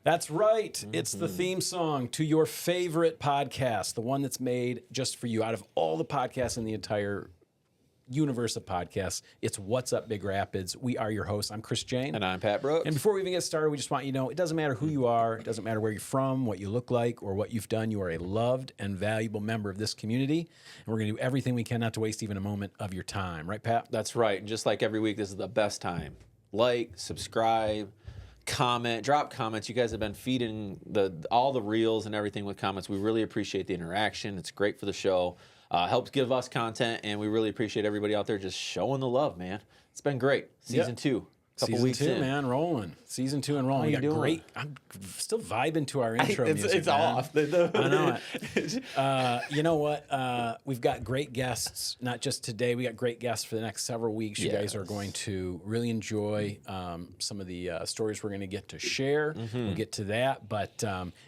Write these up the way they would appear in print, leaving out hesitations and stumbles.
That's right. It's the theme song to your favorite podcast, the one that's made just for you. Out of all the podcasts in the entire universe of podcasts, it's What's Up Big Rapids. We are your hosts. I'm Chris Jane. And I'm Pat Brooks. And before we even get started, we just want you to know it doesn't matter who you are, it doesn't matter where you're from, what you look like, or what you've done. You are a loved and valuable member of this community. And we're going to do everything we can not to waste even a moment of your time. Right, Pat? That's right. And just like every week, this is the best time. Like, subscribe, comment, drop comments. You guys have been feeding all the reels and everything with comments. We really appreciate the interaction. It's great for the show. Helps give us content, and we really appreciate everybody out there just showing the love, man. It's been great. Season 2. Couple weeks in. Season 2, man, rolling. Season 2 and rolling. How you doing? Great. I'm still vibing to our intro music. It's man. off. I know it. You know what? We've got great guests. Not just today. We got great guests for the next several weeks. You guys are going to really enjoy some of the stories we're going to get to share. We'll get to that. But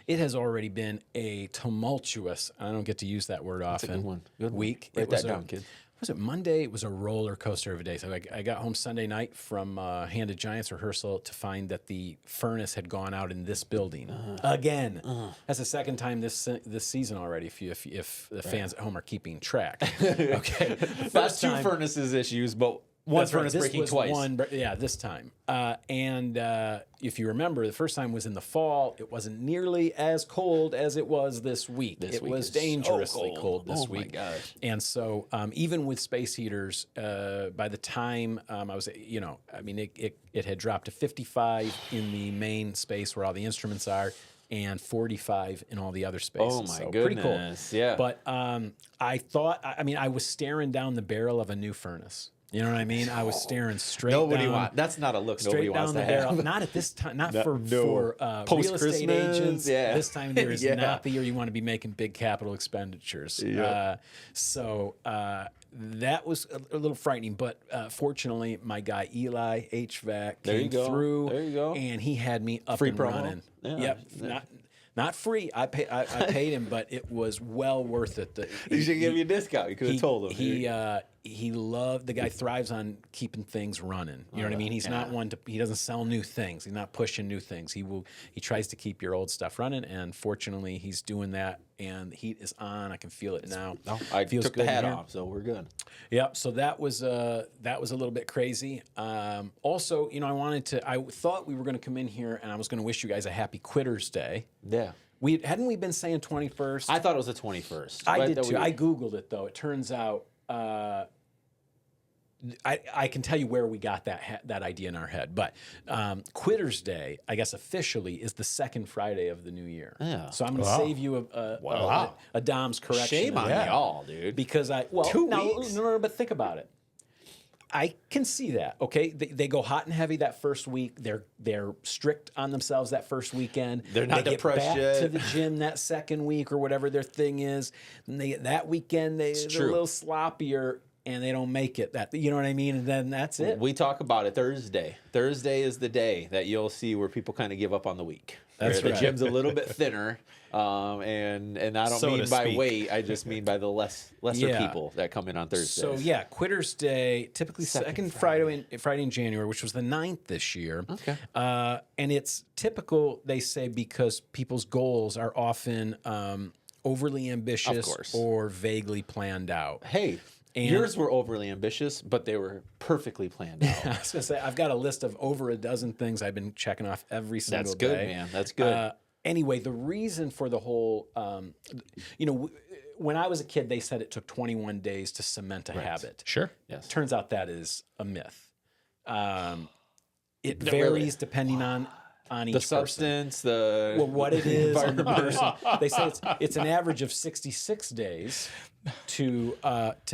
it has already been a tumultuous, I don't get to use that word often, That's a good one. Good week. Write that down, kid. Was it Monday? It was a roller coaster of a day. So I got home Sunday night from Handed Giants rehearsal to find that the furnace had gone out in this building again. That's the second time this season already. If the fans at home are keeping track, okay. That's two furnaces issues, but one furnace breaking twice. This time. And if you remember, the first time was in the fall. It wasn't nearly as cold as it was this week. It was dangerously cold this week. Oh, my God. And so even with space heaters, by the time I was, it had dropped to 55 in the main space where all the instruments are, and 45 in all the other spaces. Oh, my so goodness. Pretty cold. Yeah. But I was staring down the barrel of a new furnace. You know what I mean? I was staring straight down. That's not a look nobody wants to have. Not at this time. Not for real estate agents. Yeah. This time there is not the year you want to be making big capital expenditures. Yeah. That was a little frightening, but fortunately, my guy Eli HVAC came through. There you go. And he had me up Free and promo. running. Yeah. Yep. Not free. I paid him, but it was well worth it. He should give you a discount. You could have told him. He loved, the guy thrives on keeping things running. You know what I mean? He's not one to, he doesn't sell new things. He's not pushing new things. He tries to keep your old stuff running, and fortunately he's doing that, and the heat is on. I can feel it now. I took the hat off, so we're good. Yep. So that was a little bit crazy. Also, I thought we were going to come in here and I was going to wish you guys a happy Quitters Day. Yeah. Hadn't we been saying 21st? I thought it was the 21st. I did too. I Googled it though. It turns out, I can tell you where we got that idea in our head, but Quitters Day, I guess officially, is the second Friday of the new year. Yeah. So I'm going to save you a Dom's correction. Shame on y'all, dude. Because 2 weeks. No, but think about it. I can see that. Okay, they go hot and heavy that first week. They're strict on themselves that first weekend. They're not depressed yet. yet. To the gym that second week or whatever their thing is. And that weekend they're a little sloppier. And they don't make it. You know what I mean? And then that's it. We talk about it Thursday. Thursday is the day that you'll see where people kind of give up on the week. That's right. The gym's a little bit thinner, and I don't mean by weight. I just mean by the lesser people that come in on Thursday. So yeah, Quitters Day, typically second Friday in January, which was the 9th this year. Okay. And it's typical, they say, because people's goals are often overly ambitious or vaguely planned out. Hey. And yours were overly ambitious, but they were perfectly planned out. I was going to say, I've got a list of over a dozen things I've been checking off every single day. That's good, man. That's good. Anyway, the reason for the whole, when I was a kid, they said it took 21 days to cement a habit. Sure. Yes. Turns out that is a myth. It varies depending on each substance, what it is on the person. They say it's an average of 66 days to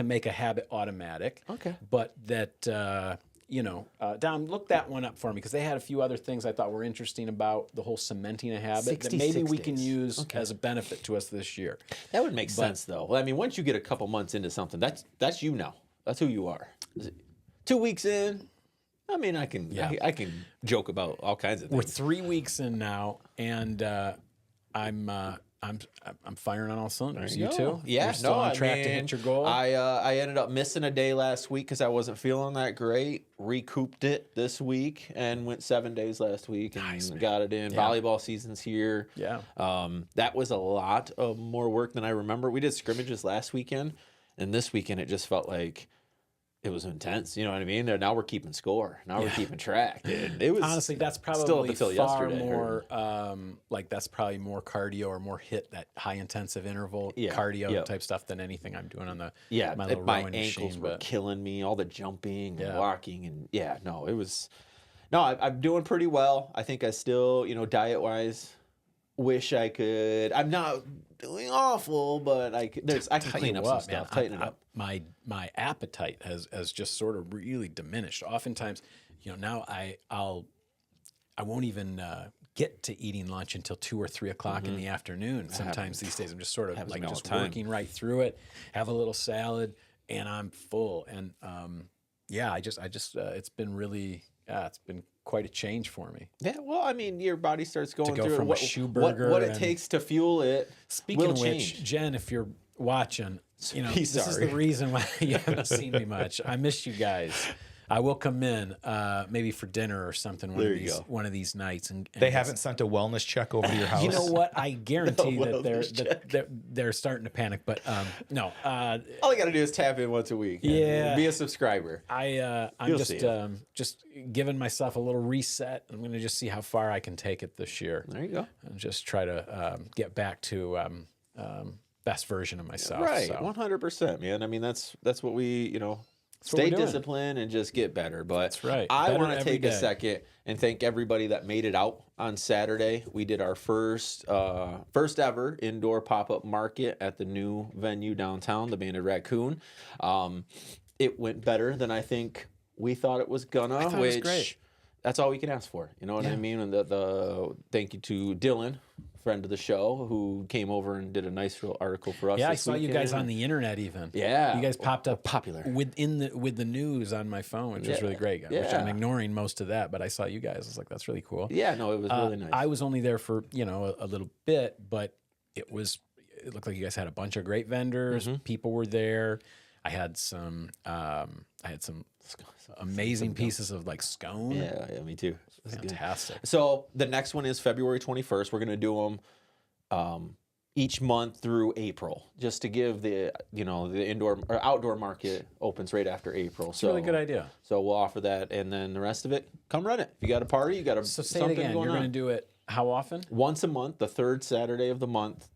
make a habit automatic. Okay. But that Dom, look that one up for me, because they had a few other things I thought were interesting about the whole cementing a habit that maybe we can use as a benefit to us this year. That would make sense, though. I mean, once you get a couple months into something, that's you now. That's who you are. 2 weeks in. I mean, I can joke about all kinds of things. We're 3 weeks in now, and I'm firing on all cylinders. You go. too? Yeah, You're still on track to hit your goal. I ended up missing a day last week because I wasn't feeling that great. Recouped it this week and went 7 days last week and got it in. Yeah. Volleyball season's here. Yeah. That was a lot of more work than I remember. We did scrimmages last weekend, and this weekend it just felt like it was intense. You know what I mean? Now we're keeping score. Now we're keeping track. And it was honestly, that's probably still to feel far yesterday, more like that's probably more cardio or more hit that high intensive interval cardio type stuff than anything I'm doing on the my little my rowing ankles machine, were killing me. All the jumping and walking and it was I'm doing pretty well. I think I still diet wise wish I could. I'm not doing awful, but I can clean up some stuff. Tighten it up. My appetite has just sort of really diminished. Oftentimes, now I won't even get to eating lunch until 2 or 3 o'clock in the afternoon. Sometimes these days I'm just sort of like just working right through it. Have a little salad and I'm full. And I just it's been really it's been quite a change for me. Yeah, well, I mean, your body starts going to go through from a Schuberg what it takes to fuel it. Speaking of change. which, Jen, if you're watching, this is sorry. the reason why you haven't seen me much. I miss you guys. I will come in maybe for dinner or something one of these nights. And they haven't sent a wellness check over to your house. You know what? I guarantee that they're starting to panic. But no, all you got to do is tap in once a week. Yeah, be a subscriber. I'm just giving myself a little reset. I'm going to just see how far I can take it this year. There you go. And just try to get back to best version of myself. Right, 100%, man. I mean, that's what we stay disciplined and just get better. But that's right. I want to take a second and thank everybody that made it out on Saturday. We did our first ever indoor pop-up market at the new venue downtown, the Banded Raccoon. It went better than I think we thought it was gonna, it was great. That's all we can ask for. You know what I mean? And the thank you to Dylan, friend of the show, who came over and did a nice little article for us. Yeah, I saw you guys on the internet even. Yeah, you guys popped up popular with the news on my phone, which was really great. Yeah. Which I'm ignoring most of that, but I saw you guys. I was like, that's really cool. Yeah, no, it was really nice. I was only there for a little bit, but it looked like you guys had a bunch of great vendors. People were there. I had some amazing pieces of like scone. Yeah, me too. Fantastic. So the next one is February 21st. We're going to do them each month through April, just to give the indoor or outdoor market opens right after April. It's a really good idea. So we'll offer that, and then the rest of it, come run it. If you got a party, you got a so say it again. You're going to do it how often? Once a month, the third Saturday of the month.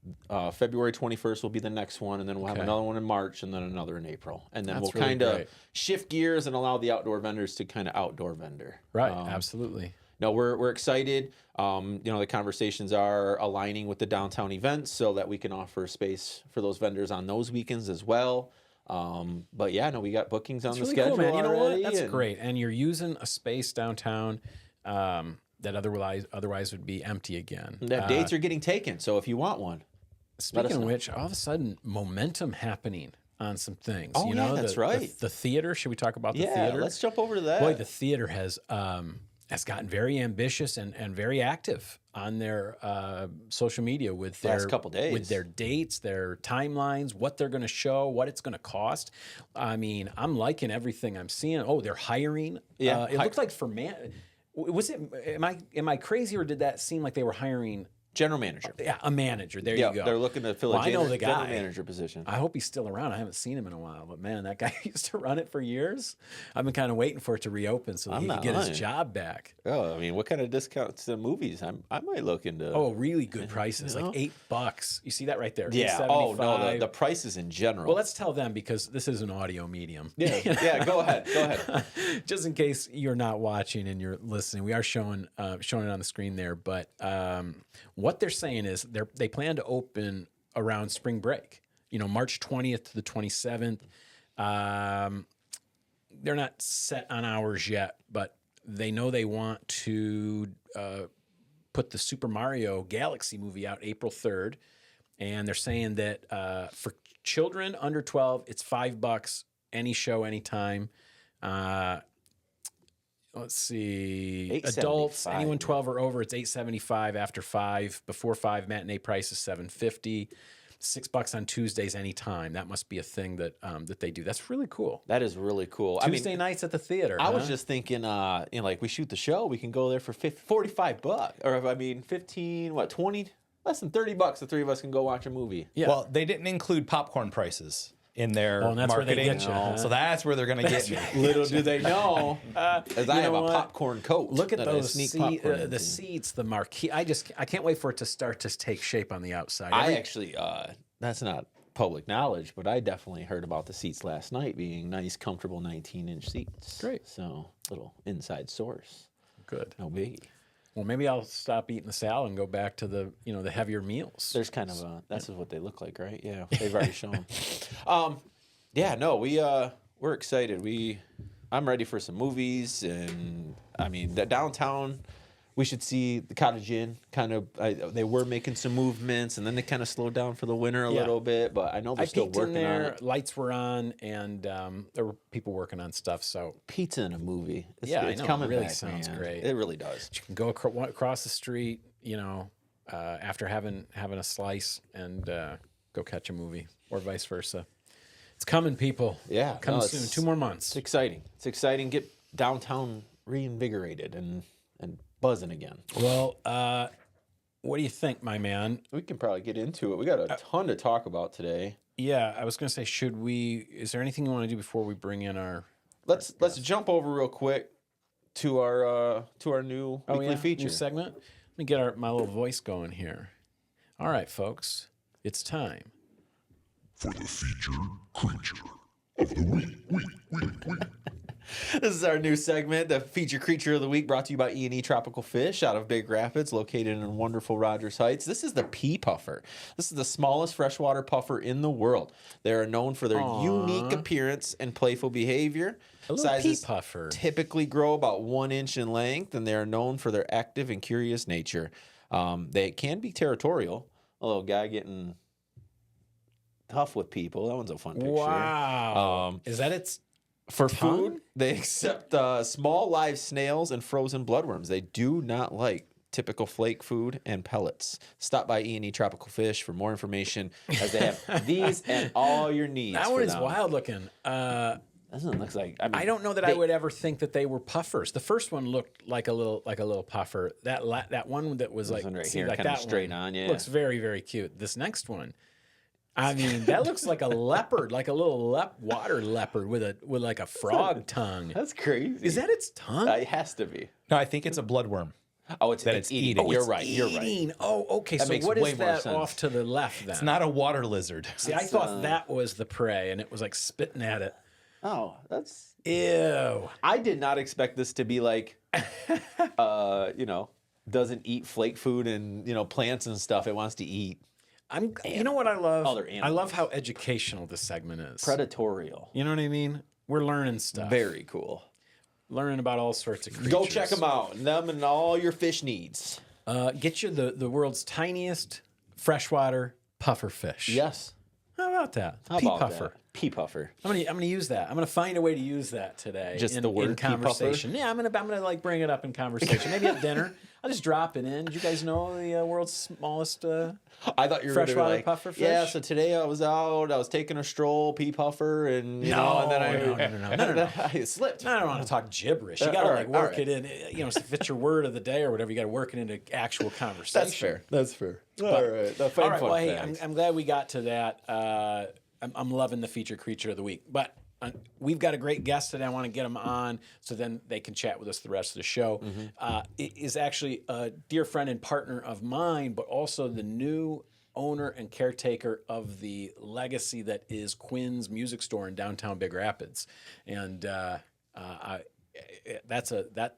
February 21st will be the next one, and then we'll have another one in March, and then another in April. And then we'll kind of shift gears and allow the outdoor vendors to kind of outdoor vendor. Right, absolutely. No, we're excited. The conversations are aligning with the downtown events so that we can offer space for those vendors on those weekends as well. But yeah, no, we got bookings on the schedule. Cool, man. You know already, what? That's great. And you're using a space downtown that otherwise would be empty again. Dates are getting taken, so if you want one. Speaking of which, all of a sudden, momentum happening on some things. Oh, that's right. The theater. Should we talk about the theater? Yeah, let's jump over to that. Boy, the theater has gotten very ambitious and very active on their social media with their last couple days, with their dates, their timelines, what they're going to show, what it's going to cost. I mean, I'm liking everything I'm seeing. Oh, they're hiring. Yeah, it looks like for was it? Am I crazy, or did that seem like they were hiring? General manager. Yeah, a manager. There you go. They're looking to fill a general manager position. I hope he's still around. I haven't seen him in a while, but man, that guy used to run it for years. I've been kind of waiting for it to reopen so he could get his job back. Oh, I mean, what kind of discounts to movies? I might look into. Oh, really good prices, like $8. You see that right there? Yeah. Oh no, the prices in general. Well, let's tell them because this is an audio medium. Yeah. Yeah. Go ahead. Just in case you're not watching and you're listening, we are showing it on the screen there, but. What they're saying is they plan to open around spring break, March 20th to the 27th. They're not set on hours yet, but they know they want to put the Super Mario Galaxy movie out April 3rd. And they're saying that for children under 12, it's $5, any show, anytime. let's see, $8.75, adults, anyone man. 12 or over, it's $8.75. After 5, before 5, matinee price is $7.50. $6 on Tuesdays anytime. That must be a thing that that they do. That's really cool. That is really cool. Tuesday nights at the theater. I was just thinking, like we shoot the show, we can go there for $45, or 15, 20, less than $30. The three of us can go watch a movie. Yeah. Well, they didn't include popcorn prices in their and that's marketing. where they get you, huh? So that's where they're going to get you. Little do they know, as I have a popcorn coat. Look at that I those sneak popcorn the into. seats, the marquee. I can't wait for it to start to take shape on the outside. I actually, that's not public knowledge, but I definitely heard about the seats last night being nice, comfortable 19-inch seats. Great. So, little inside source. Good. No biggie. Well, maybe I'll stop eating the salad and go back to the the heavier meals. There's kind of that's what they look like, right? Yeah, they've already shown. Yeah, no, we're excited. I'm ready for some movies, and I mean the downtown. We should see the Cottage Inn. Kind of, they were making some movements, and then they kind of slowed down for the winter a little bit. But I know they're still peeked working in on there, it. lights were on, and there were people working on stuff. So Pizza in a movie. It's I it's know, coming it really back, sounds man. great. It really does. you can go across the street, after having a slice, and go catch a movie, or vice versa. It's coming, people. Yeah, coming no, soon. 2 more months. It's exciting. It's exciting. Get downtown reinvigorated and buzzing again. Well, what do you think, my man? We can probably get into it. We got a ton to talk about today. Yeah, I was going to say, is there anything you want to do before we bring in our... Let's jump over real quick to our new weekly feature. New segment? Let me get my little voice going here. All right, folks, it's time. For the feature creature of the week. This is our new segment, the feature creature of the week, brought to you by E&E Tropical Fish out of Big Rapids, located in wonderful Rogers Heights. This is the pea puffer. This is the smallest freshwater puffer in the world. They are known for their unique appearance and playful behavior. A little Sizes pea puffer. typically grow about 1 inch in length, and they are known for their active and curious nature. They can be territorial. A little guy getting tough with people. That one's a fun picture. Wow. Is that its... For tongue? food, they accept small live snails and frozen bloodworms. They do not like typical flake food and pellets. Stop by E&E Tropical Fish for more information, as they have these and all your needs. That for one is them. wild looking. Doesn't look like. I mean, I don't know that I would ever think that they were puffers. The first one looked like a little puffer. That one that was like, one right see, here, like kinda that straight one on, yeah. looks very, very cute. This next one, I mean, that looks like a leopard, like a little water leopard with like a frog tongue. That's crazy. Is that its tongue? It has to be. No, I think it's a bloodworm. Oh, it's eating. Oh, you're right. You're right. Eating. Oh, okay. That So makes what way is more that sense. off to the left then? It's not a water lizard. See, I thought that was the prey, and it was like spitting at it. Oh, that's. Ew. I did not expect this to be like, doesn't eat flake food and plants and stuff. It wants to eat. You know what I love? Other I love animals. how educational this segment is. Predatorial. You know what I mean? We're learning stuff. Very cool. Learning about all sorts of creatures. Go check them out. Them and all your fish needs. Get you the world's tiniest freshwater puffer fish. Yes. How about that? How Pea about puffer. that? Pea puffer. I'm gonna use that. I'm gonna find a way to use that today. Just in, the word in pea puffer? conversation. Yeah, I'm gonna like bring it up in conversation. Maybe at dinner. I'll just drop it in. Did you guys know the world's smallest I thought you were gonna be freshwater like, puffer fish? yeah. So today I was out. I was taking a stroll, pea puffer, and and then No. I slipped. I don't want to talk gibberish. You gotta all like right, all work right. it in. If it's your word of the day or whatever, you gotta work it into actual conversation. That's fair. That's fair. All right. All right. Well, hey, I'm glad we got to that. I'm loving the feature creature of the week, but we've got a great guest today. I want to get them on so then they can chat with us the rest of the show. It is actually a dear friend and partner of mine, but also the new owner and caretaker of the legacy that is Quinn's Music Store in downtown Big Rapids, and that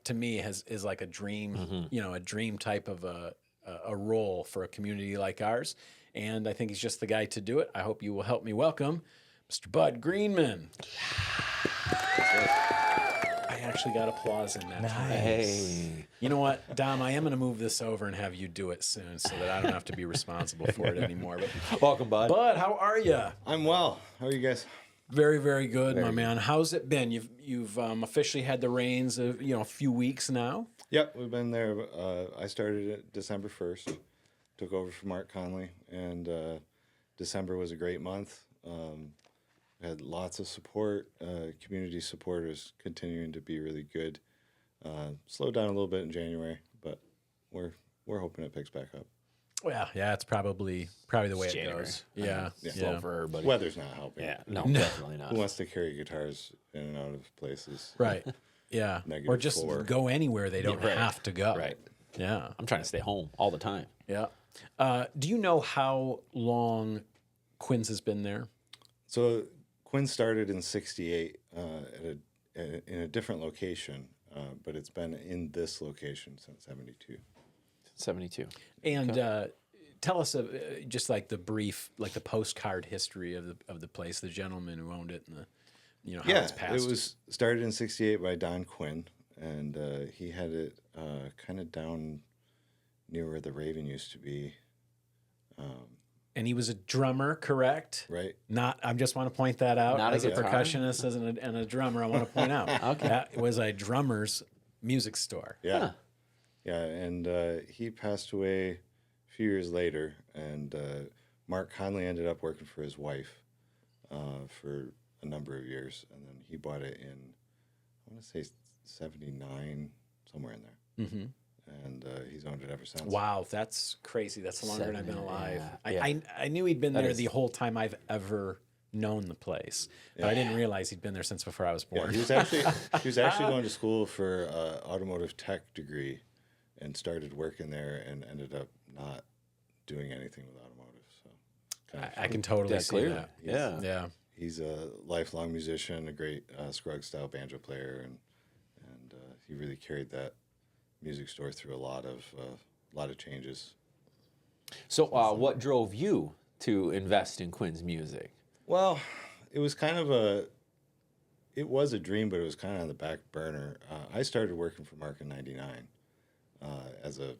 to me is like a dream, a dream type of a role for a community like ours. And I think he's just the guy to do it. I hope you will help me welcome Mr. Budd Greenman. I actually got applause in that time. Hey. You know what, Dom? I am going to move this over and have you do it soon so that I don't have to be responsible for it anymore. But Welcome, Bud. Bud, how are you? I'm well. How are you guys? Very, very good, my man. How's it been? You've officially had the reins of a few weeks now. Yep, we've been there. I started it December 1st, took over from Mark Conley, and December was a great month. Had lots of support. Community support is continuing to be really good. Slowed down a little bit in January, but we're hoping it picks back up. Well, yeah, it's probably the way it January. goes. Yeah, Slow for everybody. Weather's not helping. Yeah, no, definitely not. Who wants to carry guitars in and out of places? right. Yeah, or just -4. go anywhere they don't right. have to go. Right. Yeah. I'm trying to stay home all the time. Yeah. Do you know how long Quinn's has been there? So Quinn started in '68 in a different location, but it's been in this location since '72. 72. And tell us just like the brief, like the postcard history of the place, the gentleman who owned it, and how it's passed. It was started in '68 by Don Quinn, and he had it kind of down near where the Raven used to be. And he was a drummer, correct? Right. I just want to point that out. Not a as a guitar? percussionist and a drummer, I want to point out. Okay. That was a drummer's music store. Yeah. Huh. Yeah, and he passed away a few years later, and Mark Conley ended up working for his wife for a number of years, and then he bought it in, I want to say '79, somewhere in there. Mm-hmm. And he's owned it ever since. Wow, that's crazy. That's longer than I've been alive. Yeah. I knew he'd been there is- the whole time I've ever known the place, but I didn't realize he'd been there since before I was Yeah, born. he was actually going to school for automotive tech degree, and started working there, and ended up not doing anything with automotive. So kind of I can totally Yeah, see clearly. that. Yeah. Yeah. he's a lifelong musician, a great Scruggs style banjo player, and he really carried that music store through a lot of changes. So, what drove you to invest in Quinn's music? Well, it was kind of it was a dream, but it was kind of on the back burner. I started working for Mark in '99 as a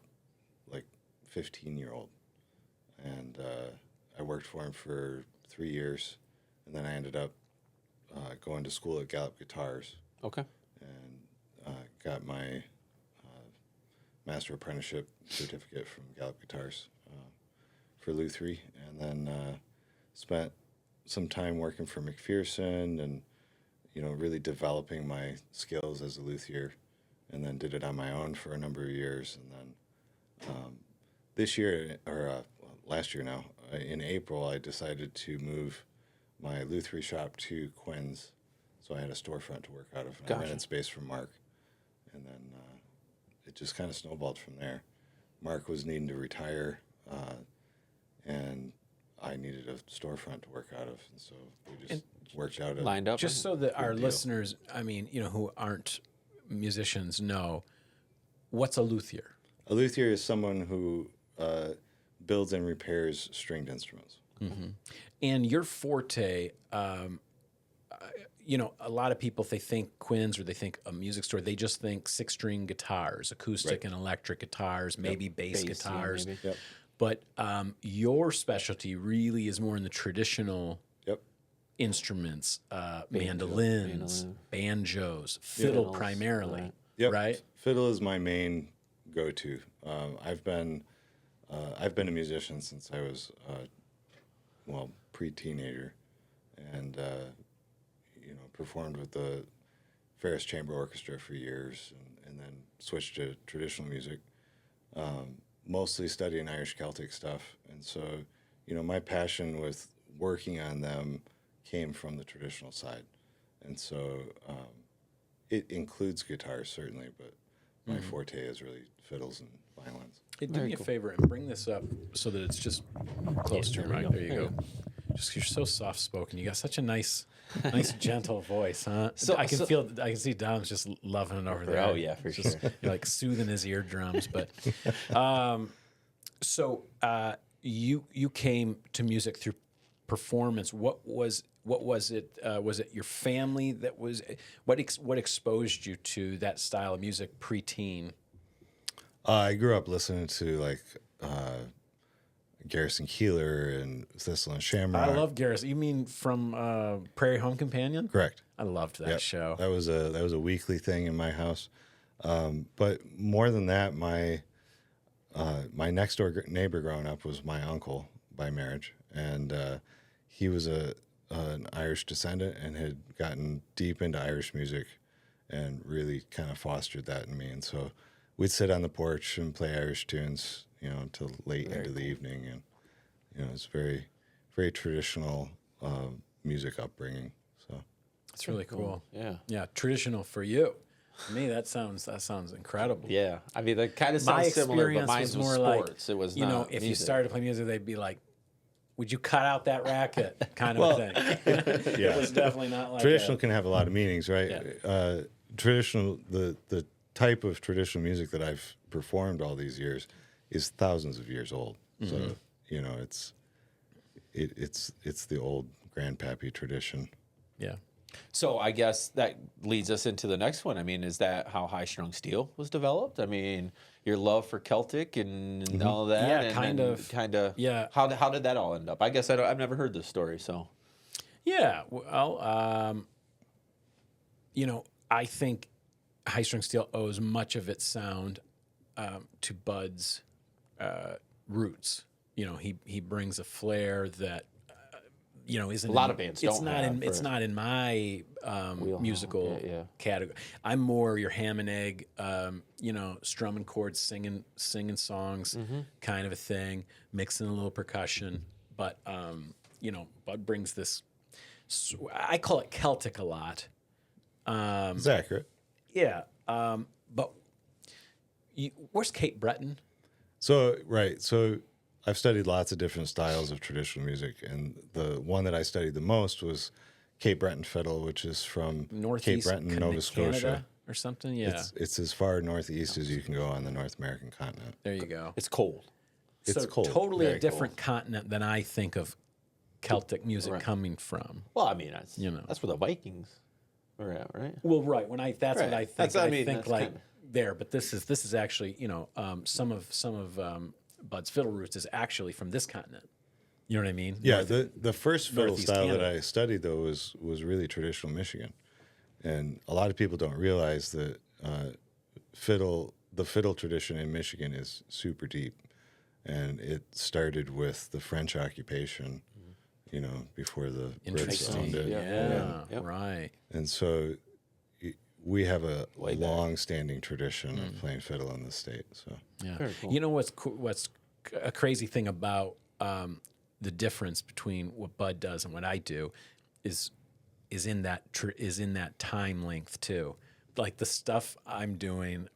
15-year-old, and I worked for him for 3 years, and then I ended up going to school at Gallup Guitars Okay. and got my master apprenticeship certificate from Gallup Guitars for luthier, and then spent some time working for McPherson and really developing my skills as a luthier, and then did it on my own for a number of years, and then this year last year now in April I decided to move my luthier shop to Quinn's, so I had a storefront to work out of, and Gotcha. I rented space from Mark, and then it just kind of snowballed from there. Mark was needing to retire, and I needed a storefront to work out of, and so we just worked out Lined up. Just so that our deal. listeners, who aren't musicians know, what's a luthier? A luthier is someone who builds and repairs stringed instruments. And your forte, a lot of people, they think Quinn's or they think a music store, they just think 6-string guitars, acoustic and electric guitars, maybe bass Bass, yeah, guitars. maybe. Yep. But your specialty really is more in the traditional Yep. instruments, mandolins, banjos, fiddle Fiddles, primarily, Yep. right? Fiddle is my main go-to. I've been a musician since I was pre-teenager, and performed with the Ferris Chamber Orchestra for years, and then switched to traditional music. Mostly studying Irish Celtic stuff, and so my passion with working on them came from the traditional side, and so it includes guitars certainly, but my forte is really fiddles and violins. Hey, do me a favor and bring this up so that it's just close to your mic. There you go. Just you're so soft spoken. You got such a nice, gentle voice, huh? I can see Dom's just loving it over there. Oh, yeah, for Just, sure. You're like soothing his eardrums. But you came to music through performance. What was it? Was it your family that was what exposed you to that style of music pre-teen? I grew up listening to Garrison Keeler and Thistle and Shamrock. I love Garrison. You mean from Prairie Home Companion? Correct. I loved that Yep. show. That was a weekly thing in my house. But more than that, my next door neighbor growing up was my uncle by marriage, and he was an Irish descendant and had gotten deep into Irish music, and really kind of fostered that in me. And so we'd sit on the porch and play Irish tunes, until late into the evening, and it's very, very traditional music upbringing. So That's really cool. Yeah. Yeah, traditional for you. To me, that sounds incredible. Yeah. I mean, that kind of My sounds similar, but experience mine was was more sports. like, It was you know, not if you music. started to play music, they'd be like, "Would you cut out that racket?" kind of a thing. It was definitely not like traditional can have a lot of meanings, right? Yeah. Traditional, the type of traditional music that I've performed all these years is thousands of years old. So it's the old grandpappy tradition. Yeah. So I guess that leads us into the next one. I mean, is that how High Strung Steel was developed? I mean, your love for Celtic and all of that. Yeah, and kind of. Yeah. How did that all end up? I guess I've never heard this story. So Yeah. Well, I think High Strung Steel owes much of its sound to Budd's roots. He brings a flair that isn't A lot of bands it's don't not have in it's for- not in my musical category. I'm more your ham and egg, strumming chords, singing songs, kind of a thing, mixing a little percussion. But Budd brings this. I call it Celtic a lot. It's accurate. Yeah, but where's Cape Breton? So I've studied lots of different styles of traditional music, and the one that I studied the most was Cape Breton fiddle, which is from Northeast Cape Breton, Nova Scotia. Canada or something. Yeah, It's as far northeast as you can go on the North American continent. there you go. it's cold. It's So cold, totally a very different continent than I think of Celtic music coming from. Well, I mean, that's You know. that's where the Vikings were at, right? Well, right. That's what Right. I think. That's- I mean, think that's like kinda- there, but this is actually some of Budd's fiddle roots is actually from this continent. You know what I mean? Yeah, the first fiddle Northeast style Canada. that I studied though was really traditional Michigan, and a lot of people don't realize that the fiddle tradition in Michigan is super deep, and it started with the French occupation, before the Brits Interesting. owned it. Yeah, Yep. right. And so we have a long-standing tradition of playing fiddle in the state. So Yeah. Very cool. You know what's a crazy thing about the difference between what Budd does and what I do is in that time length too. Like the stuff I'm doing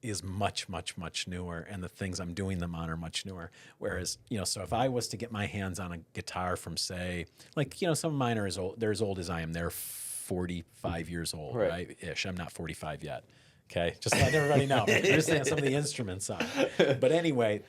is much, much, much newer, and the things I'm doing them on are much newer. Whereas, so if I was to get my hands on a guitar from, say, some of mine are they're as old as I am. They're 45 years old, right? Ish. I'm not 45 yet. Okay, just letting everybody know. I'm just saying some of the instruments on. But anyway,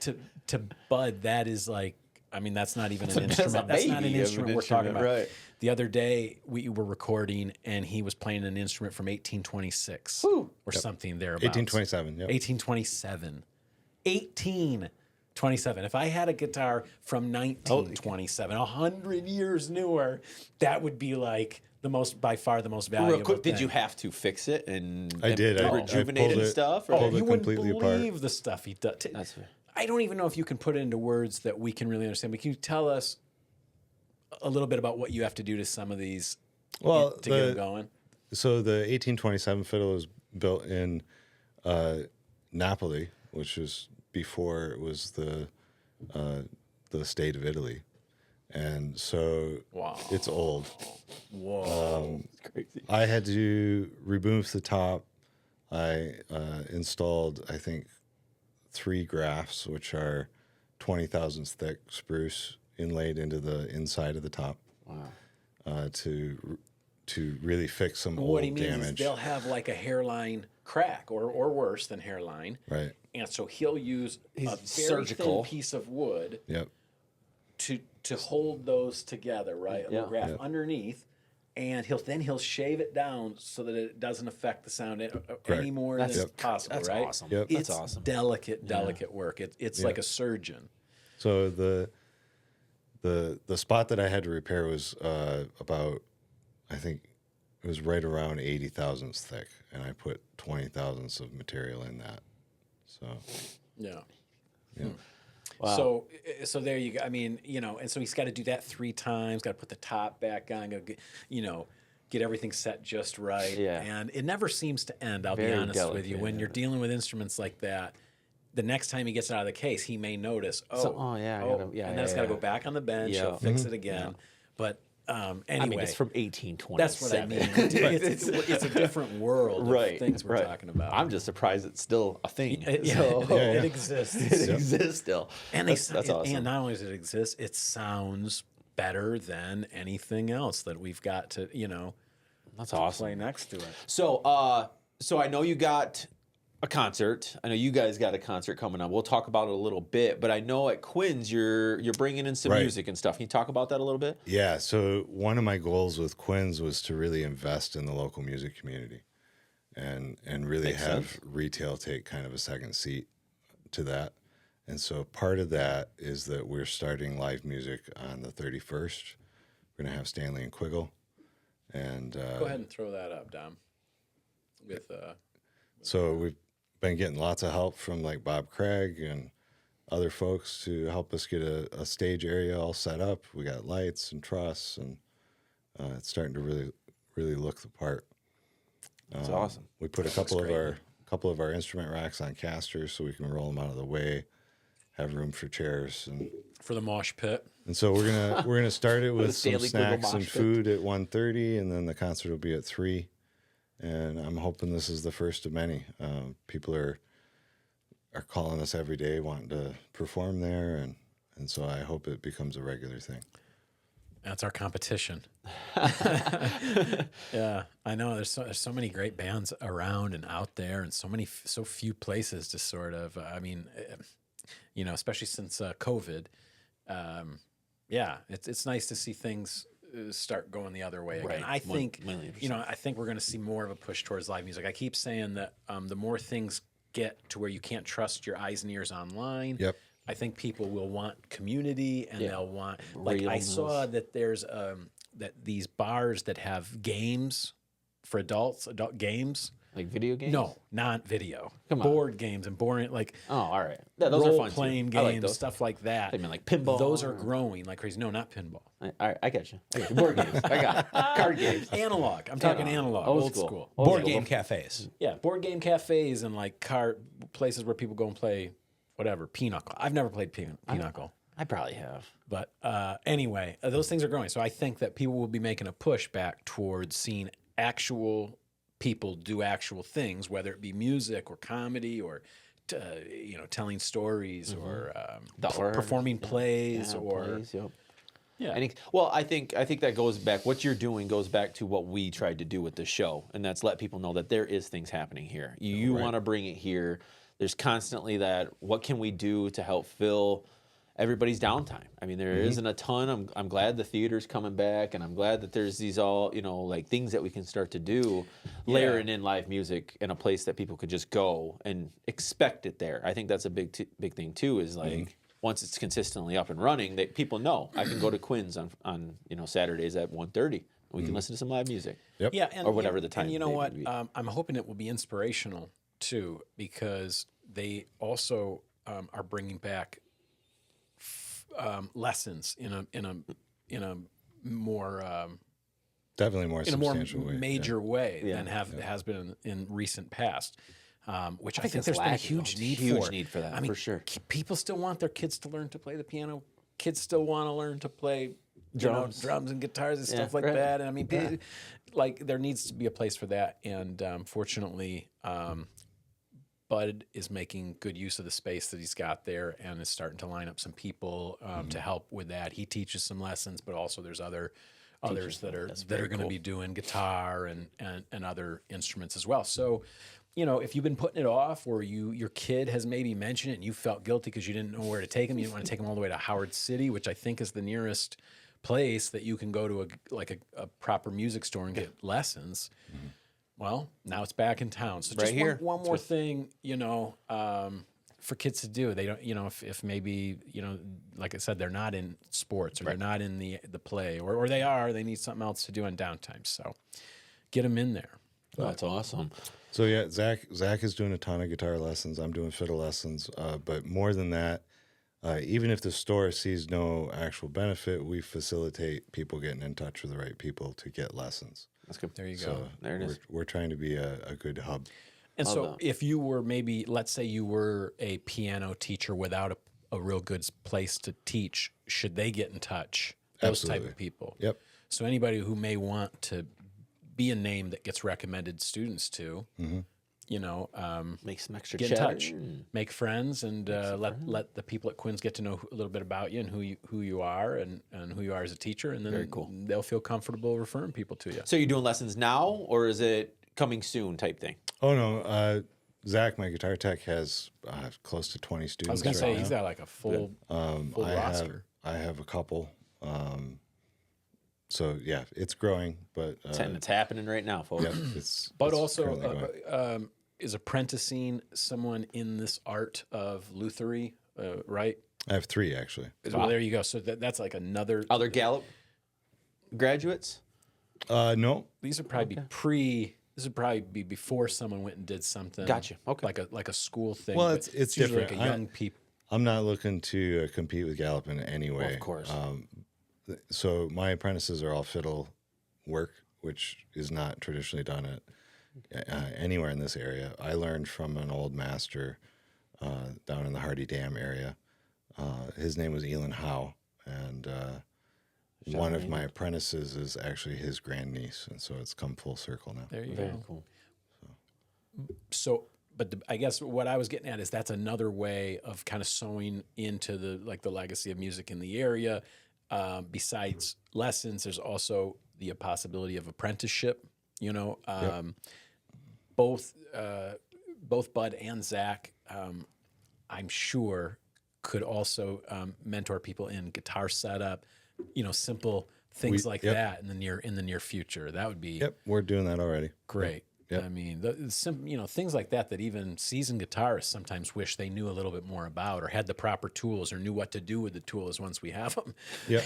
to Budd, that is like, that's not even an instrument. That's not an baby of an instrument we're talking instrument, about. right. The other day we were recording, and he was playing an instrument from 1826 or something thereabouts. 1827. Yep. 1827. 1827. If I had a guitar from 1927, 100 years newer, that would be like by far the most valuable Real quick, did thing. you have to fix it and I did. I rejuvenate pulled it- stuff? pulled Or? it You wouldn't completely believe apart. the stuff he does. That's fair. I don't even know if you can put it into words that we can really understand. But can you tell us a little bit about what you have to do to some of these Well, to get them going? So the 1827 fiddle was built in Napoli, which was before it was the state of Italy, and so it's old. Whoa. It's crazy. I had to remove the top. I installed, I think, 3 grafts, which are 20 thousandths thick spruce inlaid into the inside of the top. Wow. To really fix some What old he means damage. is they'll have like a hairline crack or worse than hairline. Right. And so he'll use a very surgical. thin piece of wood Yep. to hold those together, right? A little graft Yep. underneath, and he'll shave it down so that it doesn't affect the sound any more than That's- possible, That's right? awesome. Yep. That's It's awesome. delicate work. It's like a surgeon. So the spot that I had to repair was about, I think it was right around 80 thousandths thick, and I put 20 thousandths of material in that. So Yeah. yeah. So there you go. I mean, and so he's got to do that 3 times. Got to put the top back on. Got to get everything set just right. Yeah. And it never seems to end. I'll Very be honest with delicate, you. When you're dealing with instruments like that, the next time he gets it out of the case, he may notice. And then it's got to go back on the bench. Yeah. He'll fix it again. But anyway, I mean, it's from 1827. that's what I mean. It's a different world of things we're talking about. I'm just surprised it's still a thing. It exists. It exists still. And that's awesome. And not only does it exist, it sounds better than anything else that we've got to, That's awesome. play next to it. So, I know you got a concert. I know you guys got a concert coming up. We'll talk about it a little bit, but I know at Quinn's you're bringing in some music and stuff. Can you talk about that a little bit? Yeah. So one of my goals with Quinn's was to really invest in the local music community, and really have retail take kind of a second seat to that. And so part of that is that we're starting live music on the 31st. We're gonna have Stanley and Quiggle, and Go ahead and throw that up, Dom. So we've been getting lots of help from like Bob Craig and other folks to help us get a stage area all set up. We got lights and truss, and it's starting to really look the part. That's awesome. We put a couple of our instrument racks on casters so we can roll them out of the way, have room for chairs, and For the mosh pit. so we're gonna start it with some Stanley Quiggle snacks and mosh pit. food at 1:30, and then the concert will be at 3. And I'm hoping this is the first of many. People are calling us every day wanting to perform there, and so I hope it becomes a regular thing. That's our competition. Yeah, I know. There's so many great bands around and out there, and so few places to sort of. Especially since COVID. It's nice to see things start going the other way again. Right. I think 1,000,000%. I think we're going to see more of a push towards live music. I keep saying that the more things get to where you can't trust your eyes and ears online. Yep. I think people will want community, and they'll want I Realness. saw that there's that these bars that have games for adult games. Like video games? No, not video. Come on. Board games and boring Oh, all right. Yeah, those are fun too. role-playing I like games, those. stuff like that. I mean, like pinball. Those are growing like crazy. No, not pinball. I got you. Board games. I got it. Card games. Analog. I'm talking analog. Old school. Board game cafes. Yeah, board game cafes and like card places where people go and play whatever, pinochle. I've never played pinochle. I probably have. But anyway, those things are growing. So I think that people will be making a push back towards seeing actual people do actual things, whether it be music or comedy or telling stories or performing plays I think that goes back. What you're doing goes back to what we tried to do with the show, and that's let people know that there is things happening here. You want to bring it here. There's constantly that. What can we do to help fill everybody's downtime? I mean, there isn't a ton. I'm glad the theater's coming back, and I'm glad that there's these all like things that we can start to do, layering in live music in a place that people could just go and expect it there. I think that's a big thing too. Is like once it's consistently up and running, that people know I can go to Quinn's on Saturdays at 1:30. We can listen to some live music. Yep. Yeah, and, or whatever the time. And you know may what? be. I'm hoping it will be inspirational too, because they also are bringing back lessons in a more Definitely more in a more substantial way. major way than has been in recent past. Which I think that's there's been a lacking, huge though. need Huge for. need for that, I mean, for sure. People still want their kids to learn to play the piano. Kids still want to learn to play drums and guitars and stuff like that. And I mean, like there needs to be a place for that. And fortunately, Budd is making good use of the space that he's got there, and is starting to line up some people to help with that. He teaches some lessons, but also there's others that are going to be doing guitar and other instruments as well. So, if you've been putting it off, or your kid has maybe mentioned it and you felt guilty because you didn't know where to take him, you didn't want to take him all the way to Howard City, which I think is the nearest place that you can go to a proper music store and get lessons. Well, now it's back in town. So just Right here. one more thing, for kids to do. They don't, if maybe, like I said, they're not in sports or they're not in the play or they are, they need something else to do on downtime. So get them in there. That's awesome. So yeah, Zach is doing a ton of guitar lessons. I'm doing fiddle lessons. But more than that, even if the store sees no actual benefit, we facilitate people getting in touch with the right people to get lessons. That's good. There you go. So There it is. We're trying to be a good hub. And Love so that. if you were let's say you were a piano teacher without a real good place to teach, should they get in touch? Those type Absolutely. of people. Yep. So anybody who may want to be a name that gets recommended students to, Make some extra get in cheddar. touch, make friends, and let the people at Quinn's get to know a little bit about you and who you are and who you are as a teacher, and then Very cool. they'll feel comfortable referring people to you. So you're doing lessons now, or is it coming soon type thing? Oh no, Zach, my guitar tech, has close to 20 students. I was gonna right say now. he's got like a full roster. I have a couple. So yeah, it's growing, but It's happening right now, folks. yeah, it's But it's also, currently going. is apprenticing someone in this art of luthiery, right? I have 3 actually. Well, there you go. So that's like another. Other Gallup graduates? No, These would probably be This would probably be before someone went and did something. Gotcha. Okay. Like a school thing. Well, but it's usually different. Like a young people. I'm not looking to compete with Gallup in any way. Of course. So my apprentices are all fiddle work, which is not traditionally done at anywhere in this area. I learned from an old master down in the Hardy Dam area. His name was Elin Howe, and one of my apprentices is actually his grandniece, and so it's come full circle now. There you Very go. cool. So, but I guess what I was getting at is that's another way of kind of sewing into the legacy of music in the area. Besides lessons, there's also the possibility of apprenticeship. Both Bud and Zach, I'm sure, could also mentor people in guitar setup. Simple things like that in the near future. That would be Yep, we're doing that already. great. Yep. I mean, things like that even seasoned guitarists sometimes wish they knew a little bit more about, or had the proper tools, or knew what to do with the tools once we have them. Yeah.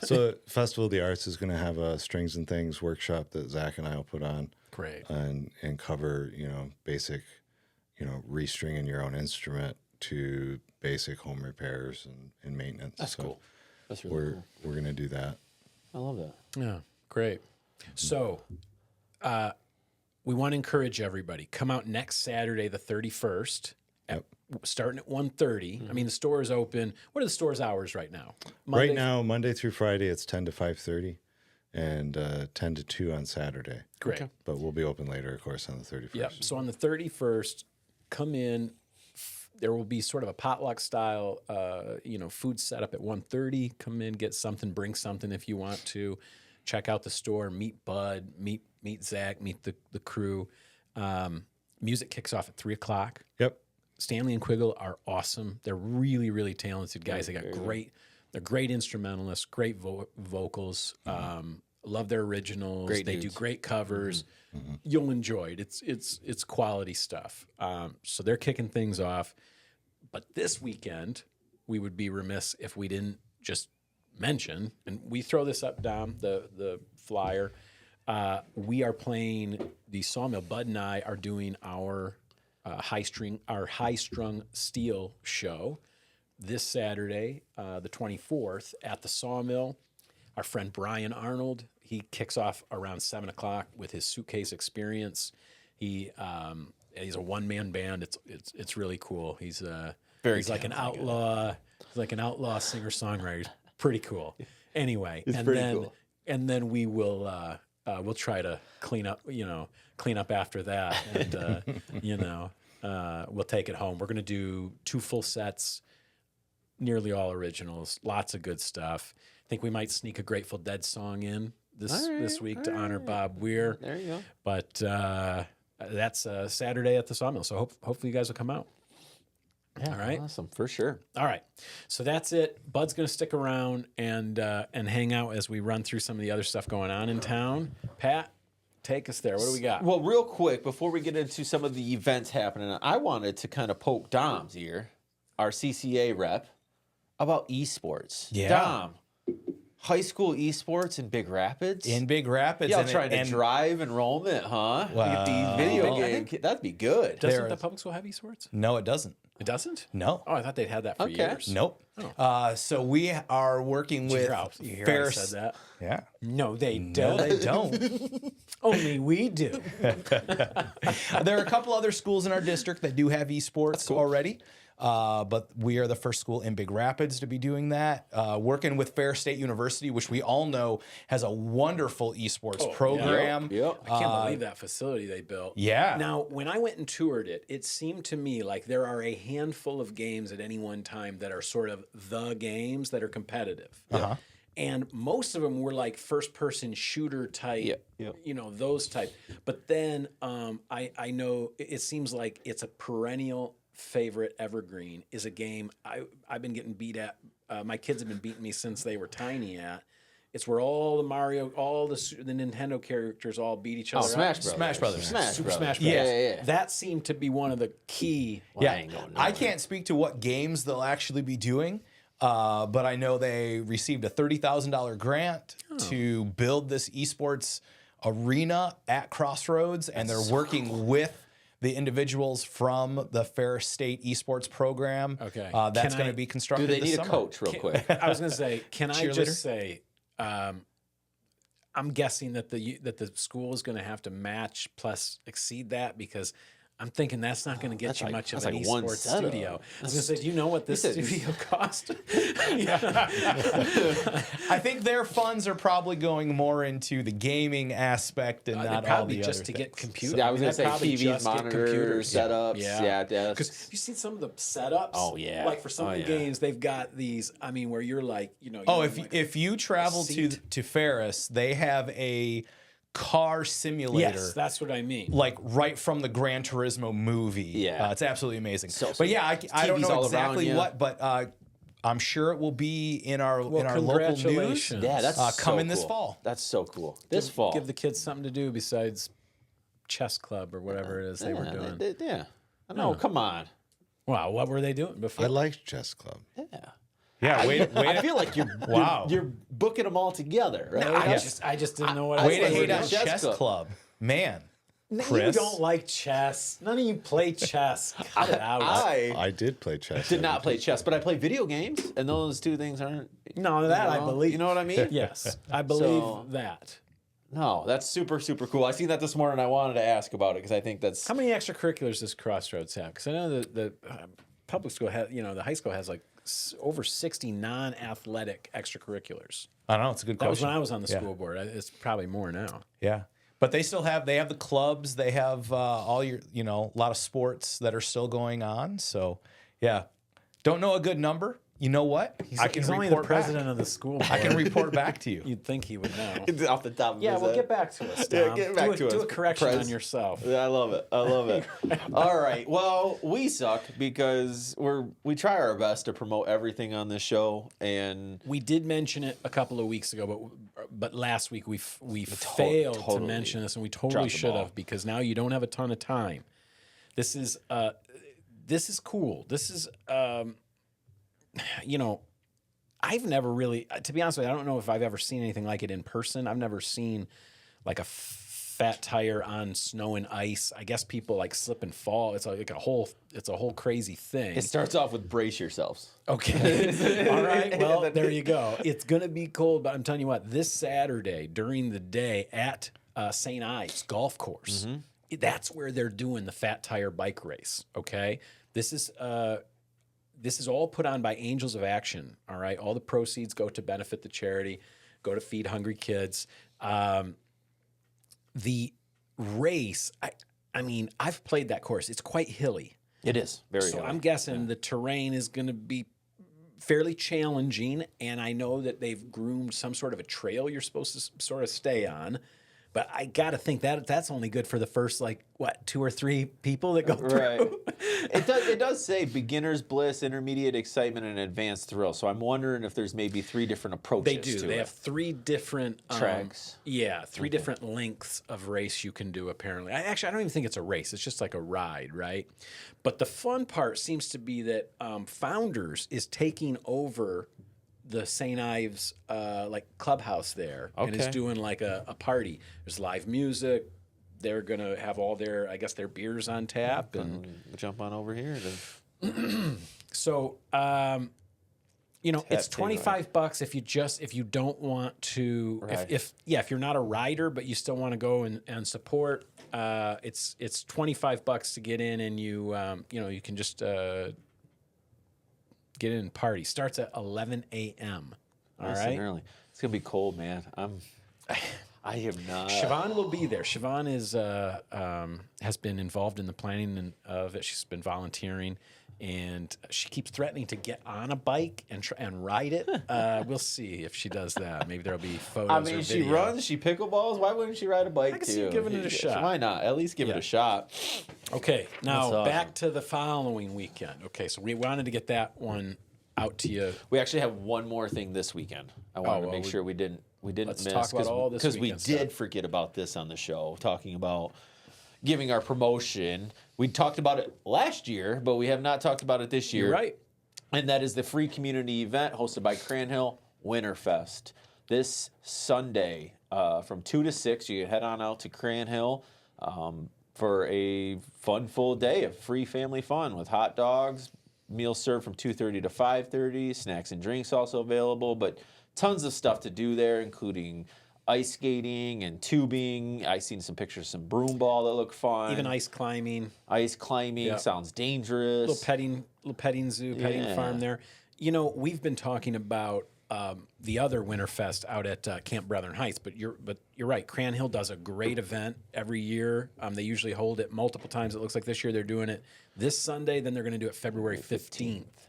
So Festival of the Arts is going to have a strings and things workshop that Zach and I will put on. Great. And cover, basic, restringing your own instrument to basic home repairs and maintenance. That's So cool. That's really cool. We're going to do that. I love that. Yeah, great. So, we want to encourage everybody. Come out next Saturday, the 31st, starting at 1:30. I mean, the store is open. What are the store's hours right now? Right now, Monday through Friday, it's 10 to 5:30, and 10 to 2 on Saturday. Great. But we'll be open later, of course, on the 31st. Yep. So on the 31st, come in. There will be sort of a potluck style, food set up at 1:30. Come in, get something, bring something if you want to. Check out the store, meet Bud, meet Zach, meet the crew. Music kicks off at 3:00. Yep. Stanley and Quiggle are awesome. They're really, really talented guys. They got they're great instrumentalists, great vocals. Love their originals. Great they dudes. do great covers. You'll enjoy it. It's quality stuff. So they're kicking things off. But this weekend, we would be remiss if we didn't just mention, and we throw this up down the flyer. We are playing the Sawmill. Bud and I are doing our High Strung Steel show this Saturday, the 24th, at the Sawmill. Our friend Brian Arnold, he kicks off around 7:00 with his Suitcase Experience. He's a one-man band. It's really cool. He's like an outlaw. He's like an outlaw singer-songwriter. He's pretty cool. Anyway, and then we will we'll try to clean up after that, and we'll take it home. We're gonna do 2 full sets, nearly all originals, lots of good stuff. I think we might sneak a Grateful Dead song in this week to honor Bob Weir. There you go. But that's Saturday at the Sawmill, so hopefully you guys will come out. Yeah, all right. Awesome, for sure. All right, so that's it. Bud's going to stick around and hang out as we run through some of the other stuff going on in town. Pat, take us there. What do we got? Well, real quick, before we get into some of the events happening, I wanted to kind of poke Dom's ear, our CCA rep, about esports. Yeah. Dom, high school esports in Big Rapids? In Big Rapids. Y'all and trying to drive enrollment, huh? Wow. Get these video games. That'd be good. Doesn't the public school have esports? No, it doesn't. It doesn't? No. Oh, I thought they'd had that for Okay. years. Nope. So we are working with You hear I Fair. said that? Yeah. No, they No, don't. they don't. Only we do. There are a couple other schools in our district that do have esports already. But we are the first school in Big Rapids to be doing that. Working with Fair State University, which we all know has a wonderful esports program. Yep. I can't believe that facility they built. Yeah. Now, when I went and toured it, it seemed to me like there are a handful of games at any one time that are sort of the games that are competitive. And most of them were like first-person shooter type, you know, those type. But then I know it seems like it's a perennial favorite evergreen is a game I've been getting beat at. My kids have been beating me since they were tiny at. It's where all the Mario, all the Nintendo characters all beat each other. Smash up. Brothers. Smash Brothers. Super Smash Brothers. Yeah. That seemed to be one of the key. I can't speak to what games they'll actually be doing, but I know they received a $30,000 grant to build this esports arena at Crossroads, and they're working with the individuals from the Fair State esports program. Okay. That's going to be constructed. Do they this need a summer. coach real quick? I was going to say, can I Cheerleader? just say, I'm guessing that the school is going to have to match plus exceed that because I'm thinking that's not going to get you like- much of that's an like one esports setup. studio. I was going to say, do you know what this studio cost? I think their funds are probably going more into the gaming aspect and not all probably the just other to get things. computers. Yeah, I was going to say probably TVs, just get monitors, setups. Yeah, Because have you seen some of the setups? Oh, yeah. Like for some of the yeah. games, they've got these. I mean, where you're like, you know. Oh, you're like, if you travel to Ferris, they have a car simulator. yes, that's what I mean. Like right from the Gran Turismo movie. Yeah. It's absolutely amazing. So but yeah, I don't TVs know all exactly around you. what, but I'm sure it will be in our local news. congratulations. Yeah, that's coming so this cool. fall. That's so cool. This fall. Give the kids something to do besides chess club or whatever it is they were doing. Yeah. No, come on. Wow, what were they doing before? I liked chess club. Yeah. Yeah, I feel like you're Wow. you're booking them all together, right? I just didn't know what. Way to like hate we're on doing chess chess club. Man. You Chris. don't like chess. None of you play chess. Cut it out. I did play chess. did not play chess, but I play video games, and those two things aren't. No, that I believe. You know what I mean? Yes, I believe So- that. No, that's super, super cool. I seen that this morning. I wanted to ask about it because I think that's. How many extracurriculars does Crossroads have? Because I know the public school has, the high school has like over 60 non-athletic extracurriculars. I don't know. It's a good That was question. when I was on the school board. It's probably more now. Yeah. But they still have the clubs. They have all your, a lot of sports that are still going on. So, yeah. Don't know a good number. You know what? I can He's only the report president back. of the school board. I can report back to you. You'd think he would know. Off the top of Yeah, his well, head. get back to us, Yeah, Tom. get back to us. Do a correction Prez. on yourself. I love it. I love it. All right. Well, we suck because we try our best to promote everything on this show, and We did mention it a couple of weeks ago, but last week we failed to totally mention this, and we dropped totally the should ball. have because now you don't have a ton of time. This is cool. This is I've never really, to be honest with you, I don't know if I've ever seen anything like it in person. I've never seen like a fat tire on snow and ice. I guess people like slip and fall. It's like a whole crazy thing. it starts off with brace yourselves. Okay. All right. Well, there you go. It's going to be cold, but I'm telling you what, this Saturday during the day at St. Ives Golf Course, that's where they're doing the fat tire bike race. Okay. This is all put on by Angels of Action. All right. All the proceeds go to benefit the charity, go to feed hungry kids. The race, I mean, I've played that course. It's quite hilly. It is very. So hilly. I'm guessing the terrain is going to be fairly challenging, and I know that they've groomed some sort of a trail you're supposed to sort of stay on. But I got to think that's only good for the first, 2 or 3 people that go through. Right. It does say beginner's bliss, intermediate excitement, and advanced thrill. So I'm wondering if there's maybe 3 different approaches. They do. To They it. have 3 different Tracks. Yeah, 3 different lengths of race you can do. Apparently, I don't even think it's a race. It's just like a ride, right? But the fun part seems to be that Founders is taking over the St. Ives clubhouse there, and is doing like a party. There's live music. They're gonna have all their beers on tap, and Jump on over here. so it's $25 if you don't want to. Right. If you're not a rider but you still want to go and support, it's $25 to get in, and you can just get in and party. Starts at 11 a.m. All right. Early. It's gonna be cold, man. I am not. Siobhan will be there. Siobhan has been involved in the planning of it. She's been volunteering, and she keeps threatening to get on a bike and ride it. We'll see if she does that. Maybe there'll be photos. I mean, or she video. runs, she pickleballs. Why wouldn't she ride a bike I can too? see you giving it a shot. Why not? At least give it a shot. Okay, now That's awesome. back to the following weekend. Okay, so we wanted to get that one out to you. We actually have one more thing this weekend. I wanted to make sure we didn't let's miss, talk about all this because we weekend did stuff. forget about this on the show, talking about giving our promotion. We talked about it last year, but we have not talked about it this year. You're right. And that is the free community event hosted by Cran Hill Winterfest. This Sunday from 2 to 6, you can head on out to Cran Hill for a fun full day of free family fun with hot dogs, meals served from 2:30 to 5:30, snacks and drinks also available, but tons of stuff to do there, including ice skating and tubing. I seen some pictures of some broom ball that look fun. Even ice climbing. Ice climbing sounds dangerous. Little petting zoo, petting farm there. You know, we've been talking about the other Winterfest out at Camp Brethren Heights, but you're right. Cran Hill does a great event every year. They usually hold it multiple times. It looks like this year they're doing it this Sunday. Then they're going to do it February 15th.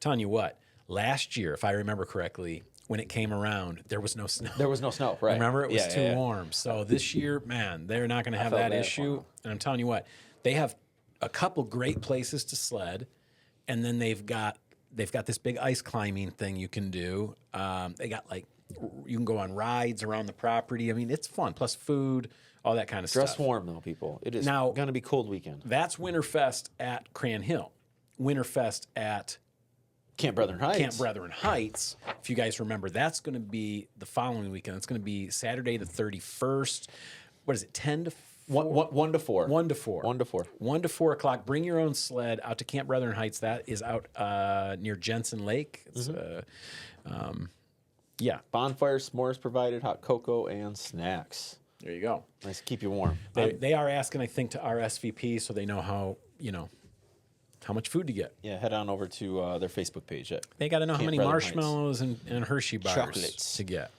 Telling you what, last year, if I remember correctly, when it came around, there was no snow. There was no snow, right? Remember, it was too warm. So this year, man, they're not going to have that issue. And I'm telling you what, they have a couple great places to sled, and then they've got this big ice climbing thing you can do. They got you can go on rides around the property. I mean, it's fun. Plus food, all that kind of Dress stuff. warm though, people. It is Now- going to be cold weekend. That's Winterfest at Cran Hill. Winterfest at Camp Brethren Heights. Camp Brethren Heights. If you guys remember, that's going to be the following weekend. It's going to be Saturday the 31st. What is it, 10 to 4? 1 to 4. 1 to 4. 1 to 4. 1 to 4 o'clock. Bring your own sled out to Camp Brethren Heights. That is out near Jensen Lake. It's, Bonfire, s'mores provided, hot cocoa, and snacks. there you go. Nice to keep you warm. They are asking, I think, to RSVP so they know how much food to get. Yeah, head on over to their Facebook page. They got to know how Camp many Brethren Heights. marshmallows and Hershey bars Chocolates. to get.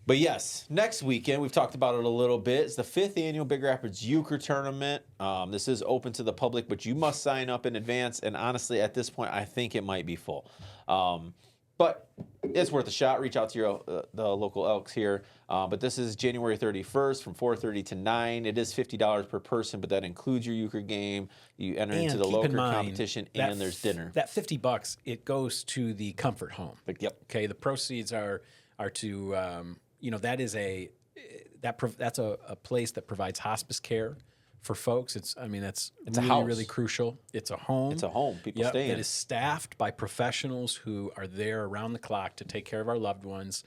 But yes, next weekend, we've talked about it a little bit. It's the 5th annual Big Rapids Euchre Tournament. This is open to the public, but you must sign up in advance. And honestly, at this point, I think it might be full. But it's worth a shot. Reach out to the local Elks here. But this is January 31st from 4:30 to 9. It is $50 per person, but that includes your Euchre game. You enter into the keep in local mind competition, that and there's dinner. That $50, it goes to the comfort home. Yep. Okay, the proceeds are to that is that's a place that provides hospice care for folks. That's a really, house. really crucial. It's a home. It's a home people stay in. That is staffed by professionals who are there around the clock to take care of our loved ones,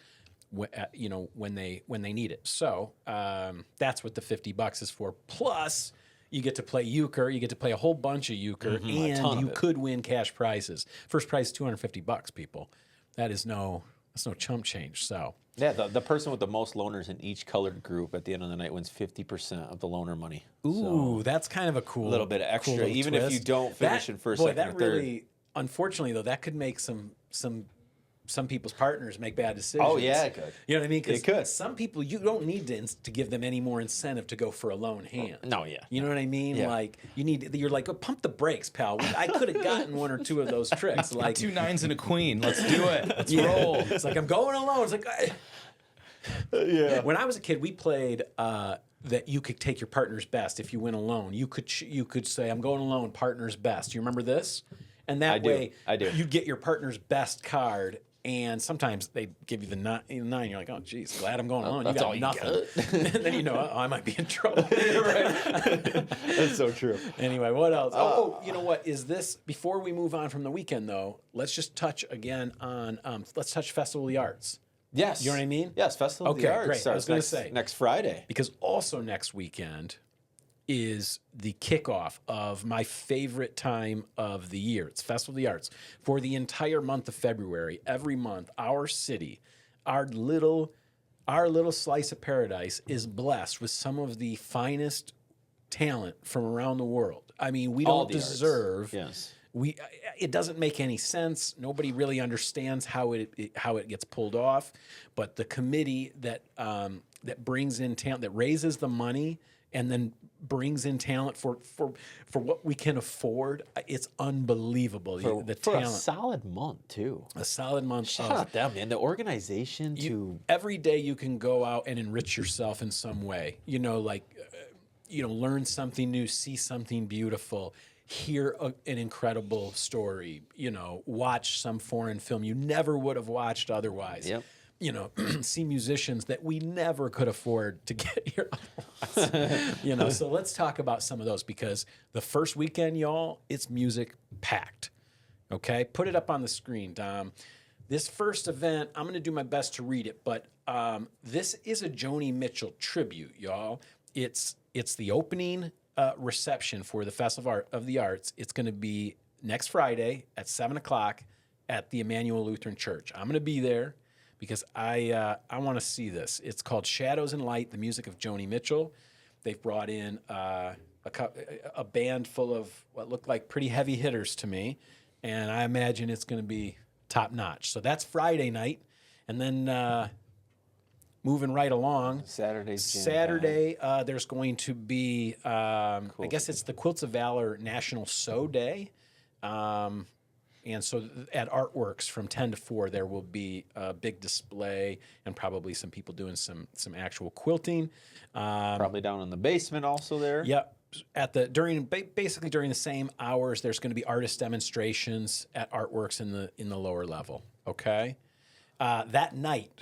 when they need it. So that's what the $50 is for. Plus, you get to play euchre. You get to play a whole bunch of euchre, and you could win cash prizes. First prize is $250, people. That's no chump change. So. Yeah, the person with the most loners in each colored group at the end of the night wins 50% of the loner money. Ooh, that's kind of a cool little bit of extra, cool little even if twist. you don't finish in first, boy, second, that or third. really, unfortunately, though, that could make some people's partners make bad decisions. Oh, yeah, it could. You know what I mean? 'Cause It could. some people, you don't need to give them any more incentive to go for a lone hand. No, yeah. You know what I mean? Yeah. Like you're like, oh, pump the brakes, pal. I could have gotten one or two of those tricks. Like 2 9s and a queen. Let's do it. Let's roll. It's like I'm going alone. It's like. Yeah. When I was a kid, we played that you could take your partner's best if you went alone. You could say, I'm going alone, partner's best. You remember this? And that way, you get your partner's best card. And sometimes they give you the 9. You're like, oh, geez, glad I'm going alone. You got nothing. And then I might be in trouble. Right. That's so true. Anyway, what else? You know what? Is this, before we move on from the weekend, though, let's just touch again on, let's touch Festival of the Arts. Yes. You know what I mean? Yes, Festival of the Arts great. starts I was going to say. next Friday. Because also next weekend is the kickoff of my favorite time of the year. It's Festival of the Arts. For the entire month of February, every month, our city, our little slice of paradise is blessed with some of the finest talent from around the world. I mean, we don't deserve. Yes. It doesn't make any sense. Nobody really understands how it gets pulled off. But the committee that brings in talent, that raises the money and then brings in talent for what we can afford, it's unbelievable. For talent. a solid month too. A solid month. Shout out them, man. The organization every day you can go out and enrich yourself in some way. Learn something new, see something beautiful, hear an incredible story, watch some foreign film you never would have watched otherwise. Yep. See musicians that we never could afford to get here otherwise. So let's talk about some of those, because the first weekend, y'all, it's music packed. Okay? Put it up on the screen, Dom. This first event, I'm going to do my best to read it, but this is a Joni Mitchell tribute, y'all. It's the opening reception for the Festival of the Arts. It's going to be next Friday at 7 o'clock at the Emmanuel Lutheran Church. I'm going to be there because I want to see this. It's called Shadows and Light, the music of Joni Mitchell. They've brought in a band full of what look like pretty heavy hitters to me, and I imagine it's going to be top notch. So that's Friday night, and then moving right along. Saturday, there's going to be, I guess it's the Quilts of Valor National Sew Day. And so at Artworks from 10 to 4, there will be a big display and probably some people doing some actual quilting. probably down in the basement also there. Yep. Basically during the same hours, there's going to be artist demonstrations at Artworks in the lower level. Okay. That night,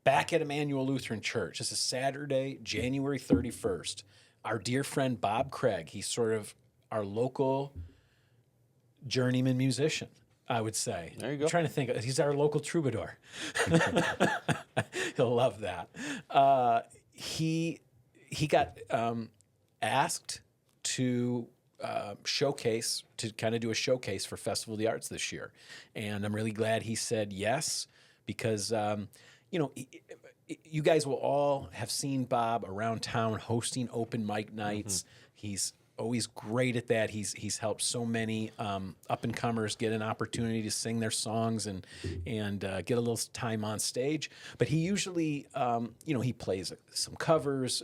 back at Emmanuel Lutheran Church, this is Saturday, January 31st. Our dear friend Bob Craig, he's sort of our local journeyman musician, I would say. There you go. I'm trying to think. He's our local troubadour. He'll love that. He got asked to kind of do a showcase for Festival of the Arts this year, and I'm really glad he said yes, because you guys will all have seen Bob around town hosting open mic nights. Mm-hmm. He's always great at that. He's helped so many up and comers get an opportunity to sing their songs and get a little time on stage. But he usually he plays some covers.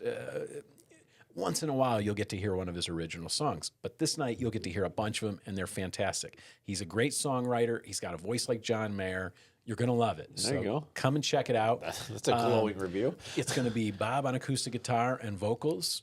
Once in a while, you'll get to hear one of his original songs. But this night, you'll get to hear a bunch of them, and they're fantastic. He's a great songwriter. He's got a voice like John Mayer. You're going to love it. There you go. Come and check it out. That's a glowing review. It's going to be Bob on acoustic guitar and vocals.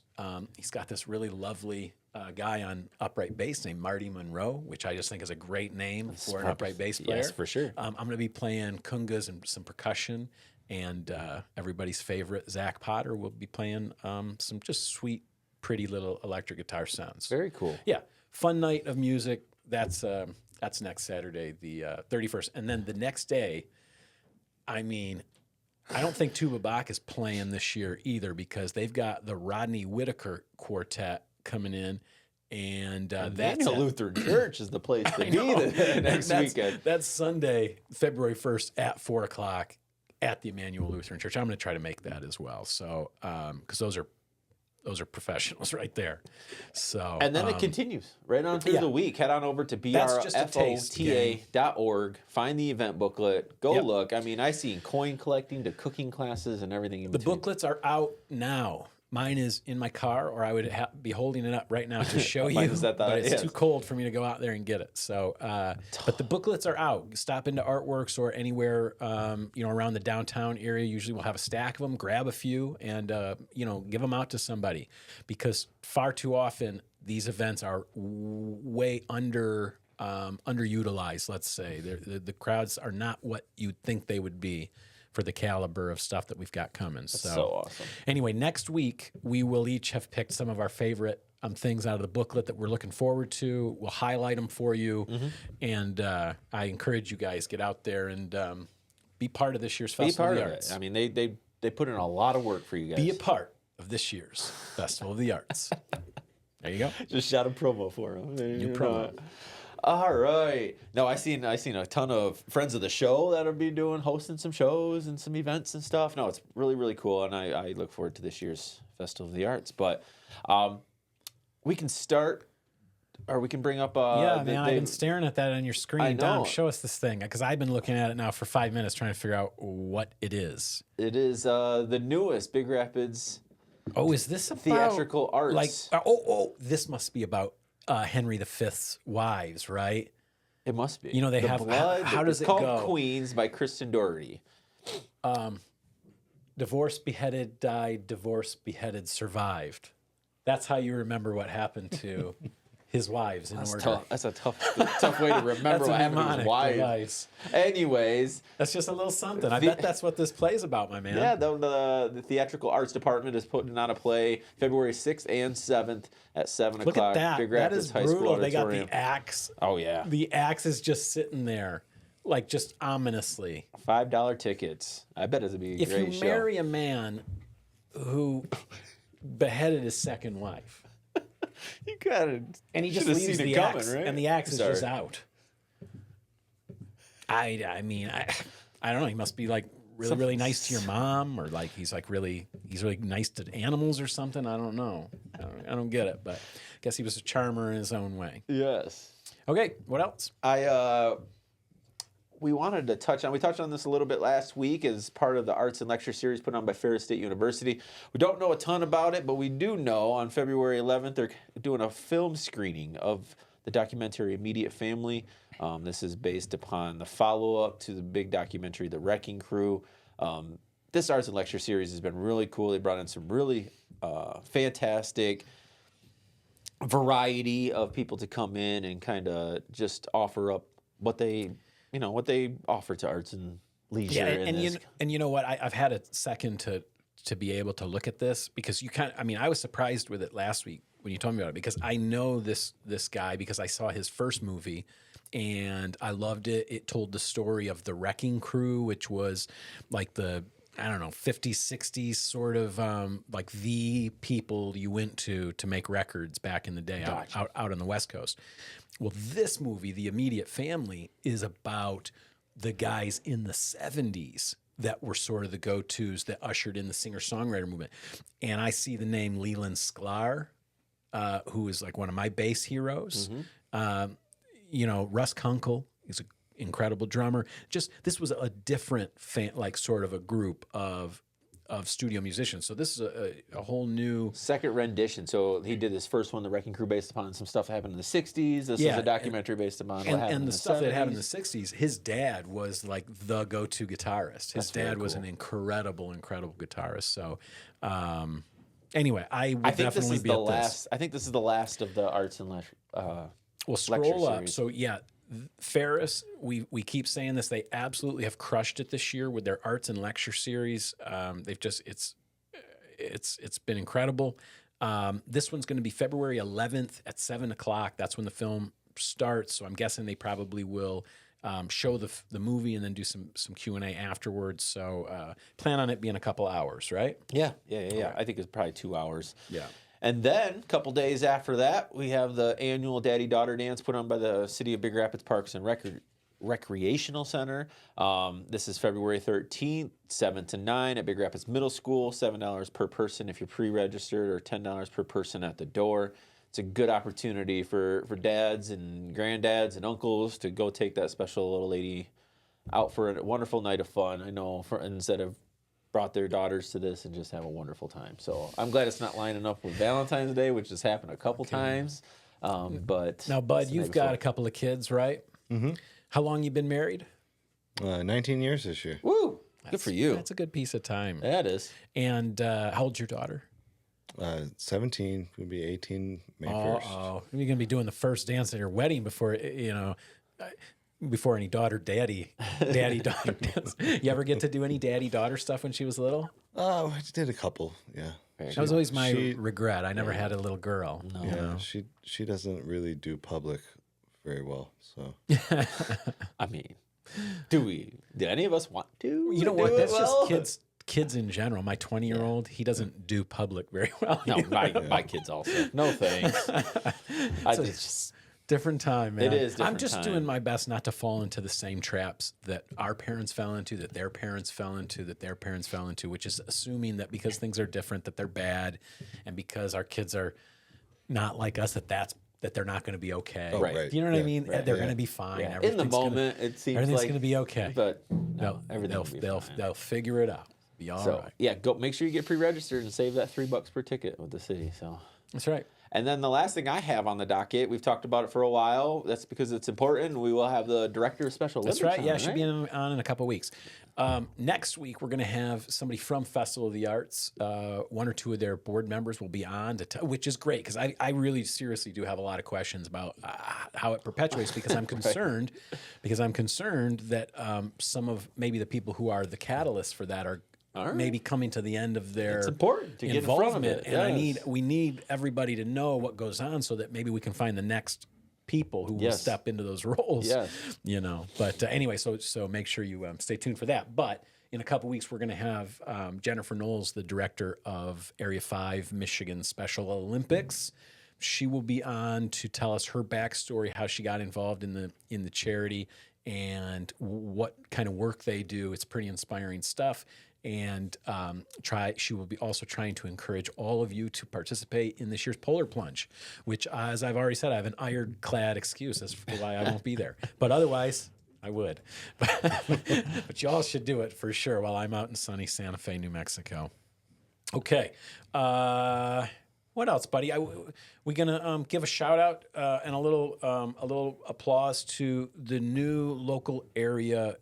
He's got this really lovely guy on upright bass named Marty Monroe, which I just think is a great name for an upright bass player. Yes, for sure. I'm going to be playing congas and some percussion, and everybody's favorite, Zach Potter, will be playing some just sweet, pretty little electric guitar sounds. Very cool. Yeah, fun night of music. That's next Saturday, the 31st. And then the next day, I mean, I don't think Tuba Bach is playing this year either, because they've got the Rodney Whitaker Quartet coming in. And that's Lutheran Church is the place to be next weekend. That's Sunday, February 1st at 4 o'clock at the Emmanuel Lutheran Church. I'm going to try to make that as well. So, because those are professionals right there. So, and then it continues right on through the week. Head on over to brfota.org. Find the event booklet. Go look. I mean, I seen coin collecting to cooking classes and everything in between. The booklets are out now. Mine is in my car, or I would be holding it up right now to show you. Mine is at the- but it's yes. too cold for me to go out there and get it. So, but the booklets are out. Stop into Artworks or anywhere around the downtown area. Usually, we'll have a stack of them. Grab a few and give them out to somebody, because far too often these events are way underutilized. Let's say the crowds are not what you'd think they would be for the caliber of stuff that we've got coming. So awesome. Anyway, next week we will each have picked some of our favorite things out of the booklet that we're looking forward to. We'll highlight them for you, and I encourage you guys, get out there and be part of this year's Festival of the Arts. I mean, they put in a lot of work for you guys. Be a part of this year's Festival of the Arts. There you go. Just shout a promo for them. New promo. All right. No, I seen a ton of friends of the show that'll be hosting some shows and some events and stuff. No, it's really, really cool, and I look forward to this year's Festival of the Arts. But we can start, or we can bring up. I've been staring at that on your screen. I know. Dom, show us this thing, because I've been looking at it now for 5 minutes trying to figure out what it is. It is the newest Big Rapids. Oh, is this about theatrical arts? Like, this must be about Henry V's wives, right? It must be. They The have Blood. how does it's it called go? Queens by Kristen Doherty. Divorced, beheaded, died. Divorced, beheaded, survived. That's how you remember what happened to his wives in order. That's a tough way to remember what happened to his wife. device. Anyways, That's just a little something. I bet that's what this play's about, my man. yeah, the theatrical arts department is putting on a play February 6th and 7th at 7 Look o'clock. at that. Big That Rapids is High School brutal. They got Auditorium. the axe. Oh yeah, The axe is just sitting there, like, just ominously. $5 tickets. I bet it'll be a If great you show. marry a man who beheaded his second wife, you gotta, and he just should've leaves seen it the coming, axe, right? and the axe is Sorry. just out. I mean, I don't know. He must be like really nice to your mom, or like he's really nice to animals or something. I don't know. I don't get it, but I guess he was a charmer in his own way. Yes. Okay, what else? We wanted to we touched on this a little bit last week as part of the Arts and Lecture Series put on by Ferris State University. We don't know a ton about it, but we do know on February 11th they're doing a film screening of the documentary Immediate Family. This is based upon the follow-up to the big documentary The Wrecking Crew. This Arts and Lecture Series has been really cool. They brought in some really fantastic variety of people to come in and kind of just offer up what they offer to arts and leisure. Yeah, in this. and you know what? I've had a second to be able to look at this, because I was surprised with it last week when you told me about it, because I know this guy because I saw his first movie and I loved it. It told the story of the Wrecking Crew, which was like the 50s, 60s sort of like the people you went to make records back in the day out on the West Coast. Well, this movie, The Immediate Family, is about the guys in the 70s that were sort of the go-tos that ushered in the singer-songwriter movement. And I see the name Leland Sklar, who is like one of my bass heroes. Russ Kunkel is an incredible drummer. This was a different sort of a group of studio musicians. So this is a whole new second rendition. So he did his first one, The Wrecking Crew, based upon some stuff that happened in the 60s. This is a documentary based upon what happened in the 70s. Stuff that happened in the 60s. His dad was like the go-to guitarist. His dad was an incredible guitarist. So anyway, I would definitely be at this. I think this is the last of the Arts and Lecture Well, scroll up. Series. So yeah, Ferris, we keep saying this. They absolutely have crushed it this year with their Arts and Lecture Series. They've just it's been incredible. This one's going to be February 11th at 7 o'clock. That's when the film starts. So I'm guessing they probably will show the movie and then do some Q&A afterwards. So plan on it being a couple hours, right? Yeah. I think it's probably 2 hours. Yeah. And then, a couple days after that, we have the annual Daddy-Daughter Dance put on by the City of Big Rapids Parks and Recreational Center. This is February 13th, 7 to 9 at Big Rapids Middle School, $7 per person if you're pre-registered, or $10 per person at the door. It's a good opportunity for dads and granddads and uncles to go take that special little lady out for a wonderful night of fun. I know, instead of brought their daughters to this and just have a wonderful time. So I'm glad it's not lining up with Valentine's Day, which has happened a couple times. But Now, Bud, you've got a couple of kids, right? Mm-hmm. How long you been married? 19 years this year. Woo! Good for you. That's a good piece of time. Yeah, it is. And how old's your daughter? 17, will be 18 May 1st. Oh, you're going to be doing the first dance at your wedding before, before any daddy daughter dance. You ever get to do any daddy-daughter stuff when she was little? Oh, I did a couple, yeah. That was always my regret. I never had a little girl. No. Yeah, she doesn't really do public very well, so. I mean, do any of us want to? You know what? That's just kids in general. My 20-year-old, he doesn't do public very well. No, my kids also. No thanks. It's just different time, man. It is different I'm just time. doing my best not to fall into the same traps that our parents fell into, that their parents fell into, that their parents fell into, which is assuming that because things are different, that they're bad, and because our kids are not like us, that they're not going to be okay. Oh, right. You know what I mean? Right. They're going to be fine. Yeah. In the moment, it seems everything's like going to be okay. But no, they'll figure it out. Be all right. Yeah, go make sure you get pre-registered and save that $3 per ticket with the city. So that's right. And then the last thing I have on the docket, we've talked about it for a while. That's because it's important. We will have the director of Special Olympics. That's right. Yeah, on, should be on in a couple of weeks. Next week, we're going to have somebody from Festival of the Arts. One or two of their board members will be on, which is great because I really seriously do have a lot of questions about how it perpetuates because I'm concerned that some of maybe the people who are the catalysts for that are maybe coming to the end of their it's important to get involvement, in front of it. And we need everybody to know what goes on so that maybe we can find the next people who will step into those roles. Yes. But anyway, so make sure you stay tuned for that. But in a couple weeks, we're going to have Jennifer Knowles, the director of Area 5 Michigan Special Olympics. She will be on to tell us her backstory, how she got involved in the charity, and what kind of work they do. It's pretty inspiring stuff. And she will be also trying to encourage all of you to participate in this year's Polar Plunge, which, as I've already said, I have an ironclad excuse as to why I won't be there. But otherwise, I would. But y'all should do it for sure while I'm out in sunny Santa Fe, New Mexico. Okay. What else, buddy? We're gonna give a shout out and a little applause to the new local area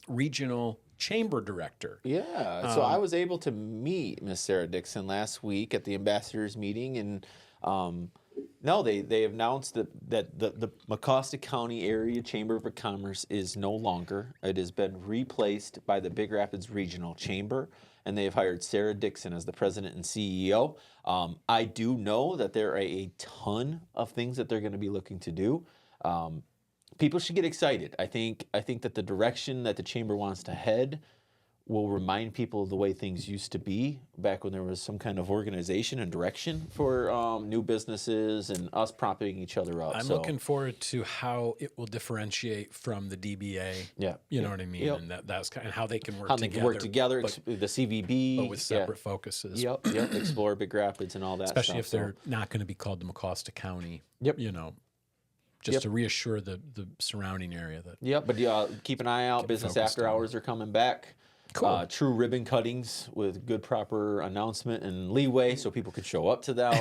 regional chamber director. Yeah. So I was able to meet Miss Sarah Dixon last week at the ambassadors meeting, and they announced that the Mecosta County Area Chamber of Commerce is no longer. It has been replaced by the Big Rapids Regional Chamber, and they have hired Sarah Dixon as the president and CEO. I do know that there are a ton of things that they're going to be looking to do. People should get excited. I think that the direction that the chamber wants to head will remind people of the way things used to be back when there was some kind of organization and direction for new businesses and us propping each other up. I'm looking forward to how it will differentiate from the DBA. Yeah. You know what I mean? Yep. And that's kind of how they can work How together. they can work together, but the CVB. with separate focuses. Yep. Explore Big Rapids and all that Especially stuff. if they're not going to be called the Mecosta County. Yep. Just to reassure the surrounding area that. Yep, but keep an eye out. Business after hours are coming back. Cool. True ribbon cuttings with good proper announcement and leeway so people could show up to them,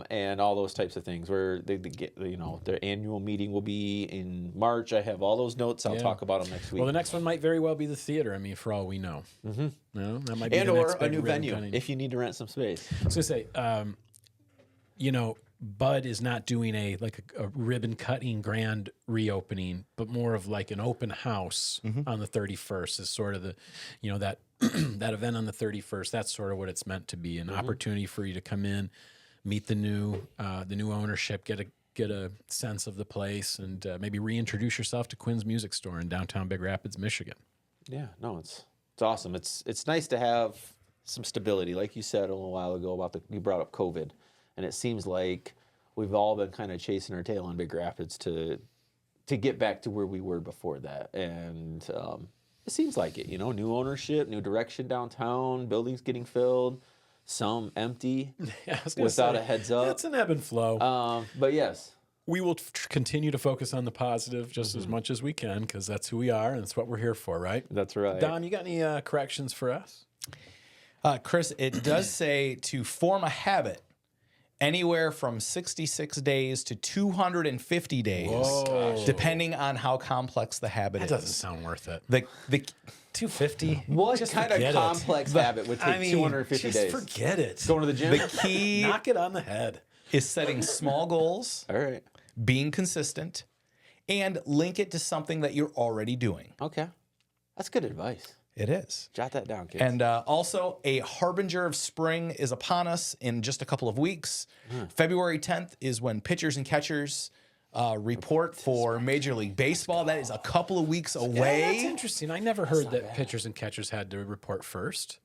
and all those types of things. Where they get, their annual meeting will be in March. I have all those notes. I'll talk about them next week. Well, the next one might very well be the theater. I mean, for all we know. Mm-hmm. That might be and the or next a big new ribbon venue cutting. if you need to rent some space. I was going to say, Budd is not doing a ribbon cutting grand reopening, but more of like an open house on the 31st is sort of the, that that event on the 31st. That's sort of what it's meant to be, an opportunity for you to come in, meet the new ownership, get a sense of the place, and maybe reintroduce yourself to Quinn's Music Store in downtown Big Rapids, Michigan. Yeah, no, it's awesome. It's nice to have some stability, like you said a little while ago about you brought up COVID. And it seems like we've all been kind of chasing our tail in Big Rapids to get back to where we were before that. And it seems like it, new ownership, new direction downtown, buildings getting filled, some empty without a heads up. It's an ebb and flow. But yes, we will continue to focus on the positive just as much as we can, because that's who we are and that's what we're here for, right? That's right. Don, you got any corrections for us? Chris, it does say to form a habit anywhere from 66 days to 250 days, depending on how complex the habit That is. doesn't sound worth it. The 250? What Just kind of forget it. complex habit would take 250 just days? forget it. Going to the gym? the key Knock it on the head. is setting small goals, All right. being consistent, and link it to something that you're already doing. Okay. That's good advice. It is. Jot that down, kids. And also, a harbinger of spring is upon us in just a couple of weeks. February 10th is when pitchers and catchers report for Major League Baseball. That is a couple of weeks That's away. interesting. I never heard that pitchers and catchers had to report first.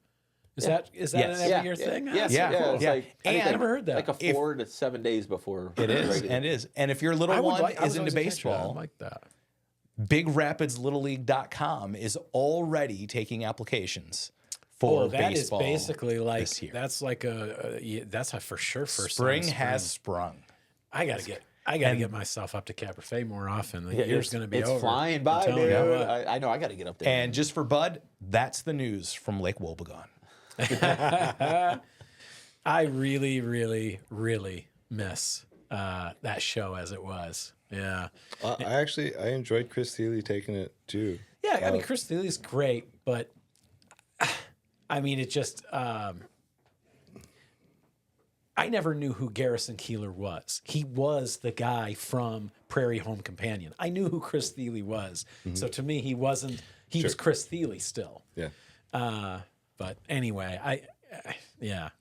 Is that Yes. an every year thing? Yes, Yeah, yeah. It's yeah. like, And I I never heard that. Like a 4 to 7 days before. It is, regular. and it is. And if your little I one was is into always a catcher. I baseball, like that. BigRapidsLittleLeague.com is already taking applications for that is baseball. basically like this year. that's like that's a for sure first Spring sign of has sprung. I gotta get myself up to Cabernet more often. The year's it's, gonna be it's over. flying I'm by, telling dude. you what. I know. I got to get up there. And just for Bud, that's the news from Lake Wobegon. I really, really, really miss that show as it was. Yeah. I enjoyed Chris Thiele taking it too. Yeah, I mean, Chris Thiele's great, but I mean, it just I never knew who Garrison Keillor was. He was the guy from Prairie Home Companion. I knew who Chris Thiele was. So to me, he wasn't. He was Chris Thiele still. Yeah. But anyway,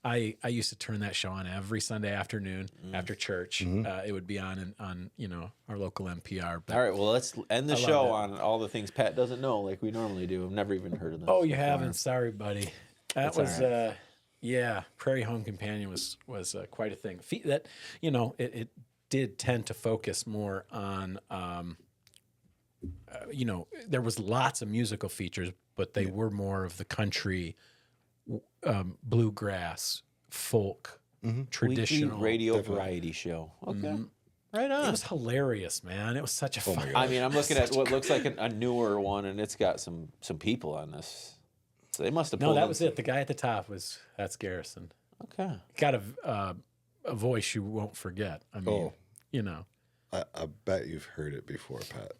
I used to turn that show on every Sunday afternoon after church. It would be on our local NPR. But all right, well, let's end the love show it. on all the things Pat doesn't know, like we normally do. I've never even heard of this. oh, you haven't? Sorry, buddy. That That's was all Prairie Home Companion was quite a thing. That it did tend to focus more on there was lots of musical features, but they were more of the country, bluegrass, folk, traditional Weekly radio variety show. Okay. Right on. It was hilarious, man. It was such a fun. I mean, I'm looking at what looks like a newer one, and it's got some people on this. So they must have No, pulled that in was it. The guy at the top that's Garrison. Okay. Got a voice you won't forget. I mean, I bet you've heard it before, Pat.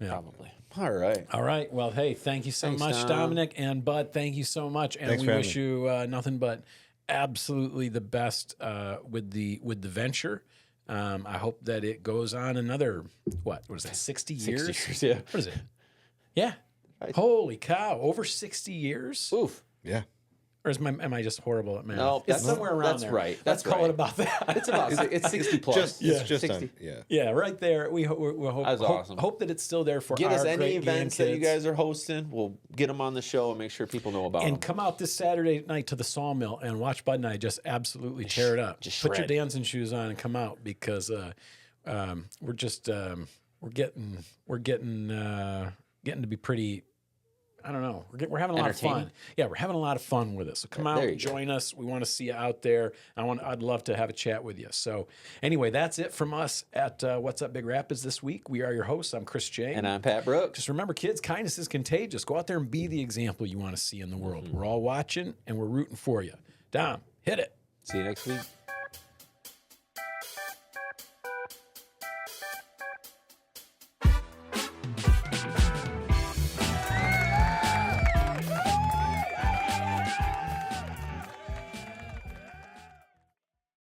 Probably. All right. All right. Well, hey, thank you so Thanks, much, Tom. Dominic and Bud. Thank you so much, and Thanks we for wish having you nothing but absolutely the best with the venture. I hope that it goes on another what is that? 60 years? 60 years, yeah. What is it? Yeah. Holy cow! Over 60 years? Oof. Yeah. Or am I just horrible at math? No, it's that's- somewhere around that's there. right. Let's That's call right. it about that. It's 60 plus. It's just 60. Yeah, right there. We hope, That's awesome. hope that it's still there for Get our us any great events game that you kids. guys are hosting. We'll get them on the show and make sure people know about them. And come out this Saturday night to the Sawmill and watch Bud and I just absolutely tear it up. just Put your shred. dancing shoes on and come out because we're getting to be pretty. I don't know. We're having a lot of fun. Entertaining? Yeah, we're having a lot of fun with this. So come out, there you go. join us. We want to see you out there. I'd love to have a chat with you. So anyway, that's it from us at What's Up Big Rapids this week. We are your hosts. I'm Chris Jane. And I'm Pat Brooks. Just remember, kids, kindness is contagious. Go out there and be the example you want to see in the world. We're all watching and we're rooting for you. Dom, hit it. See you next week.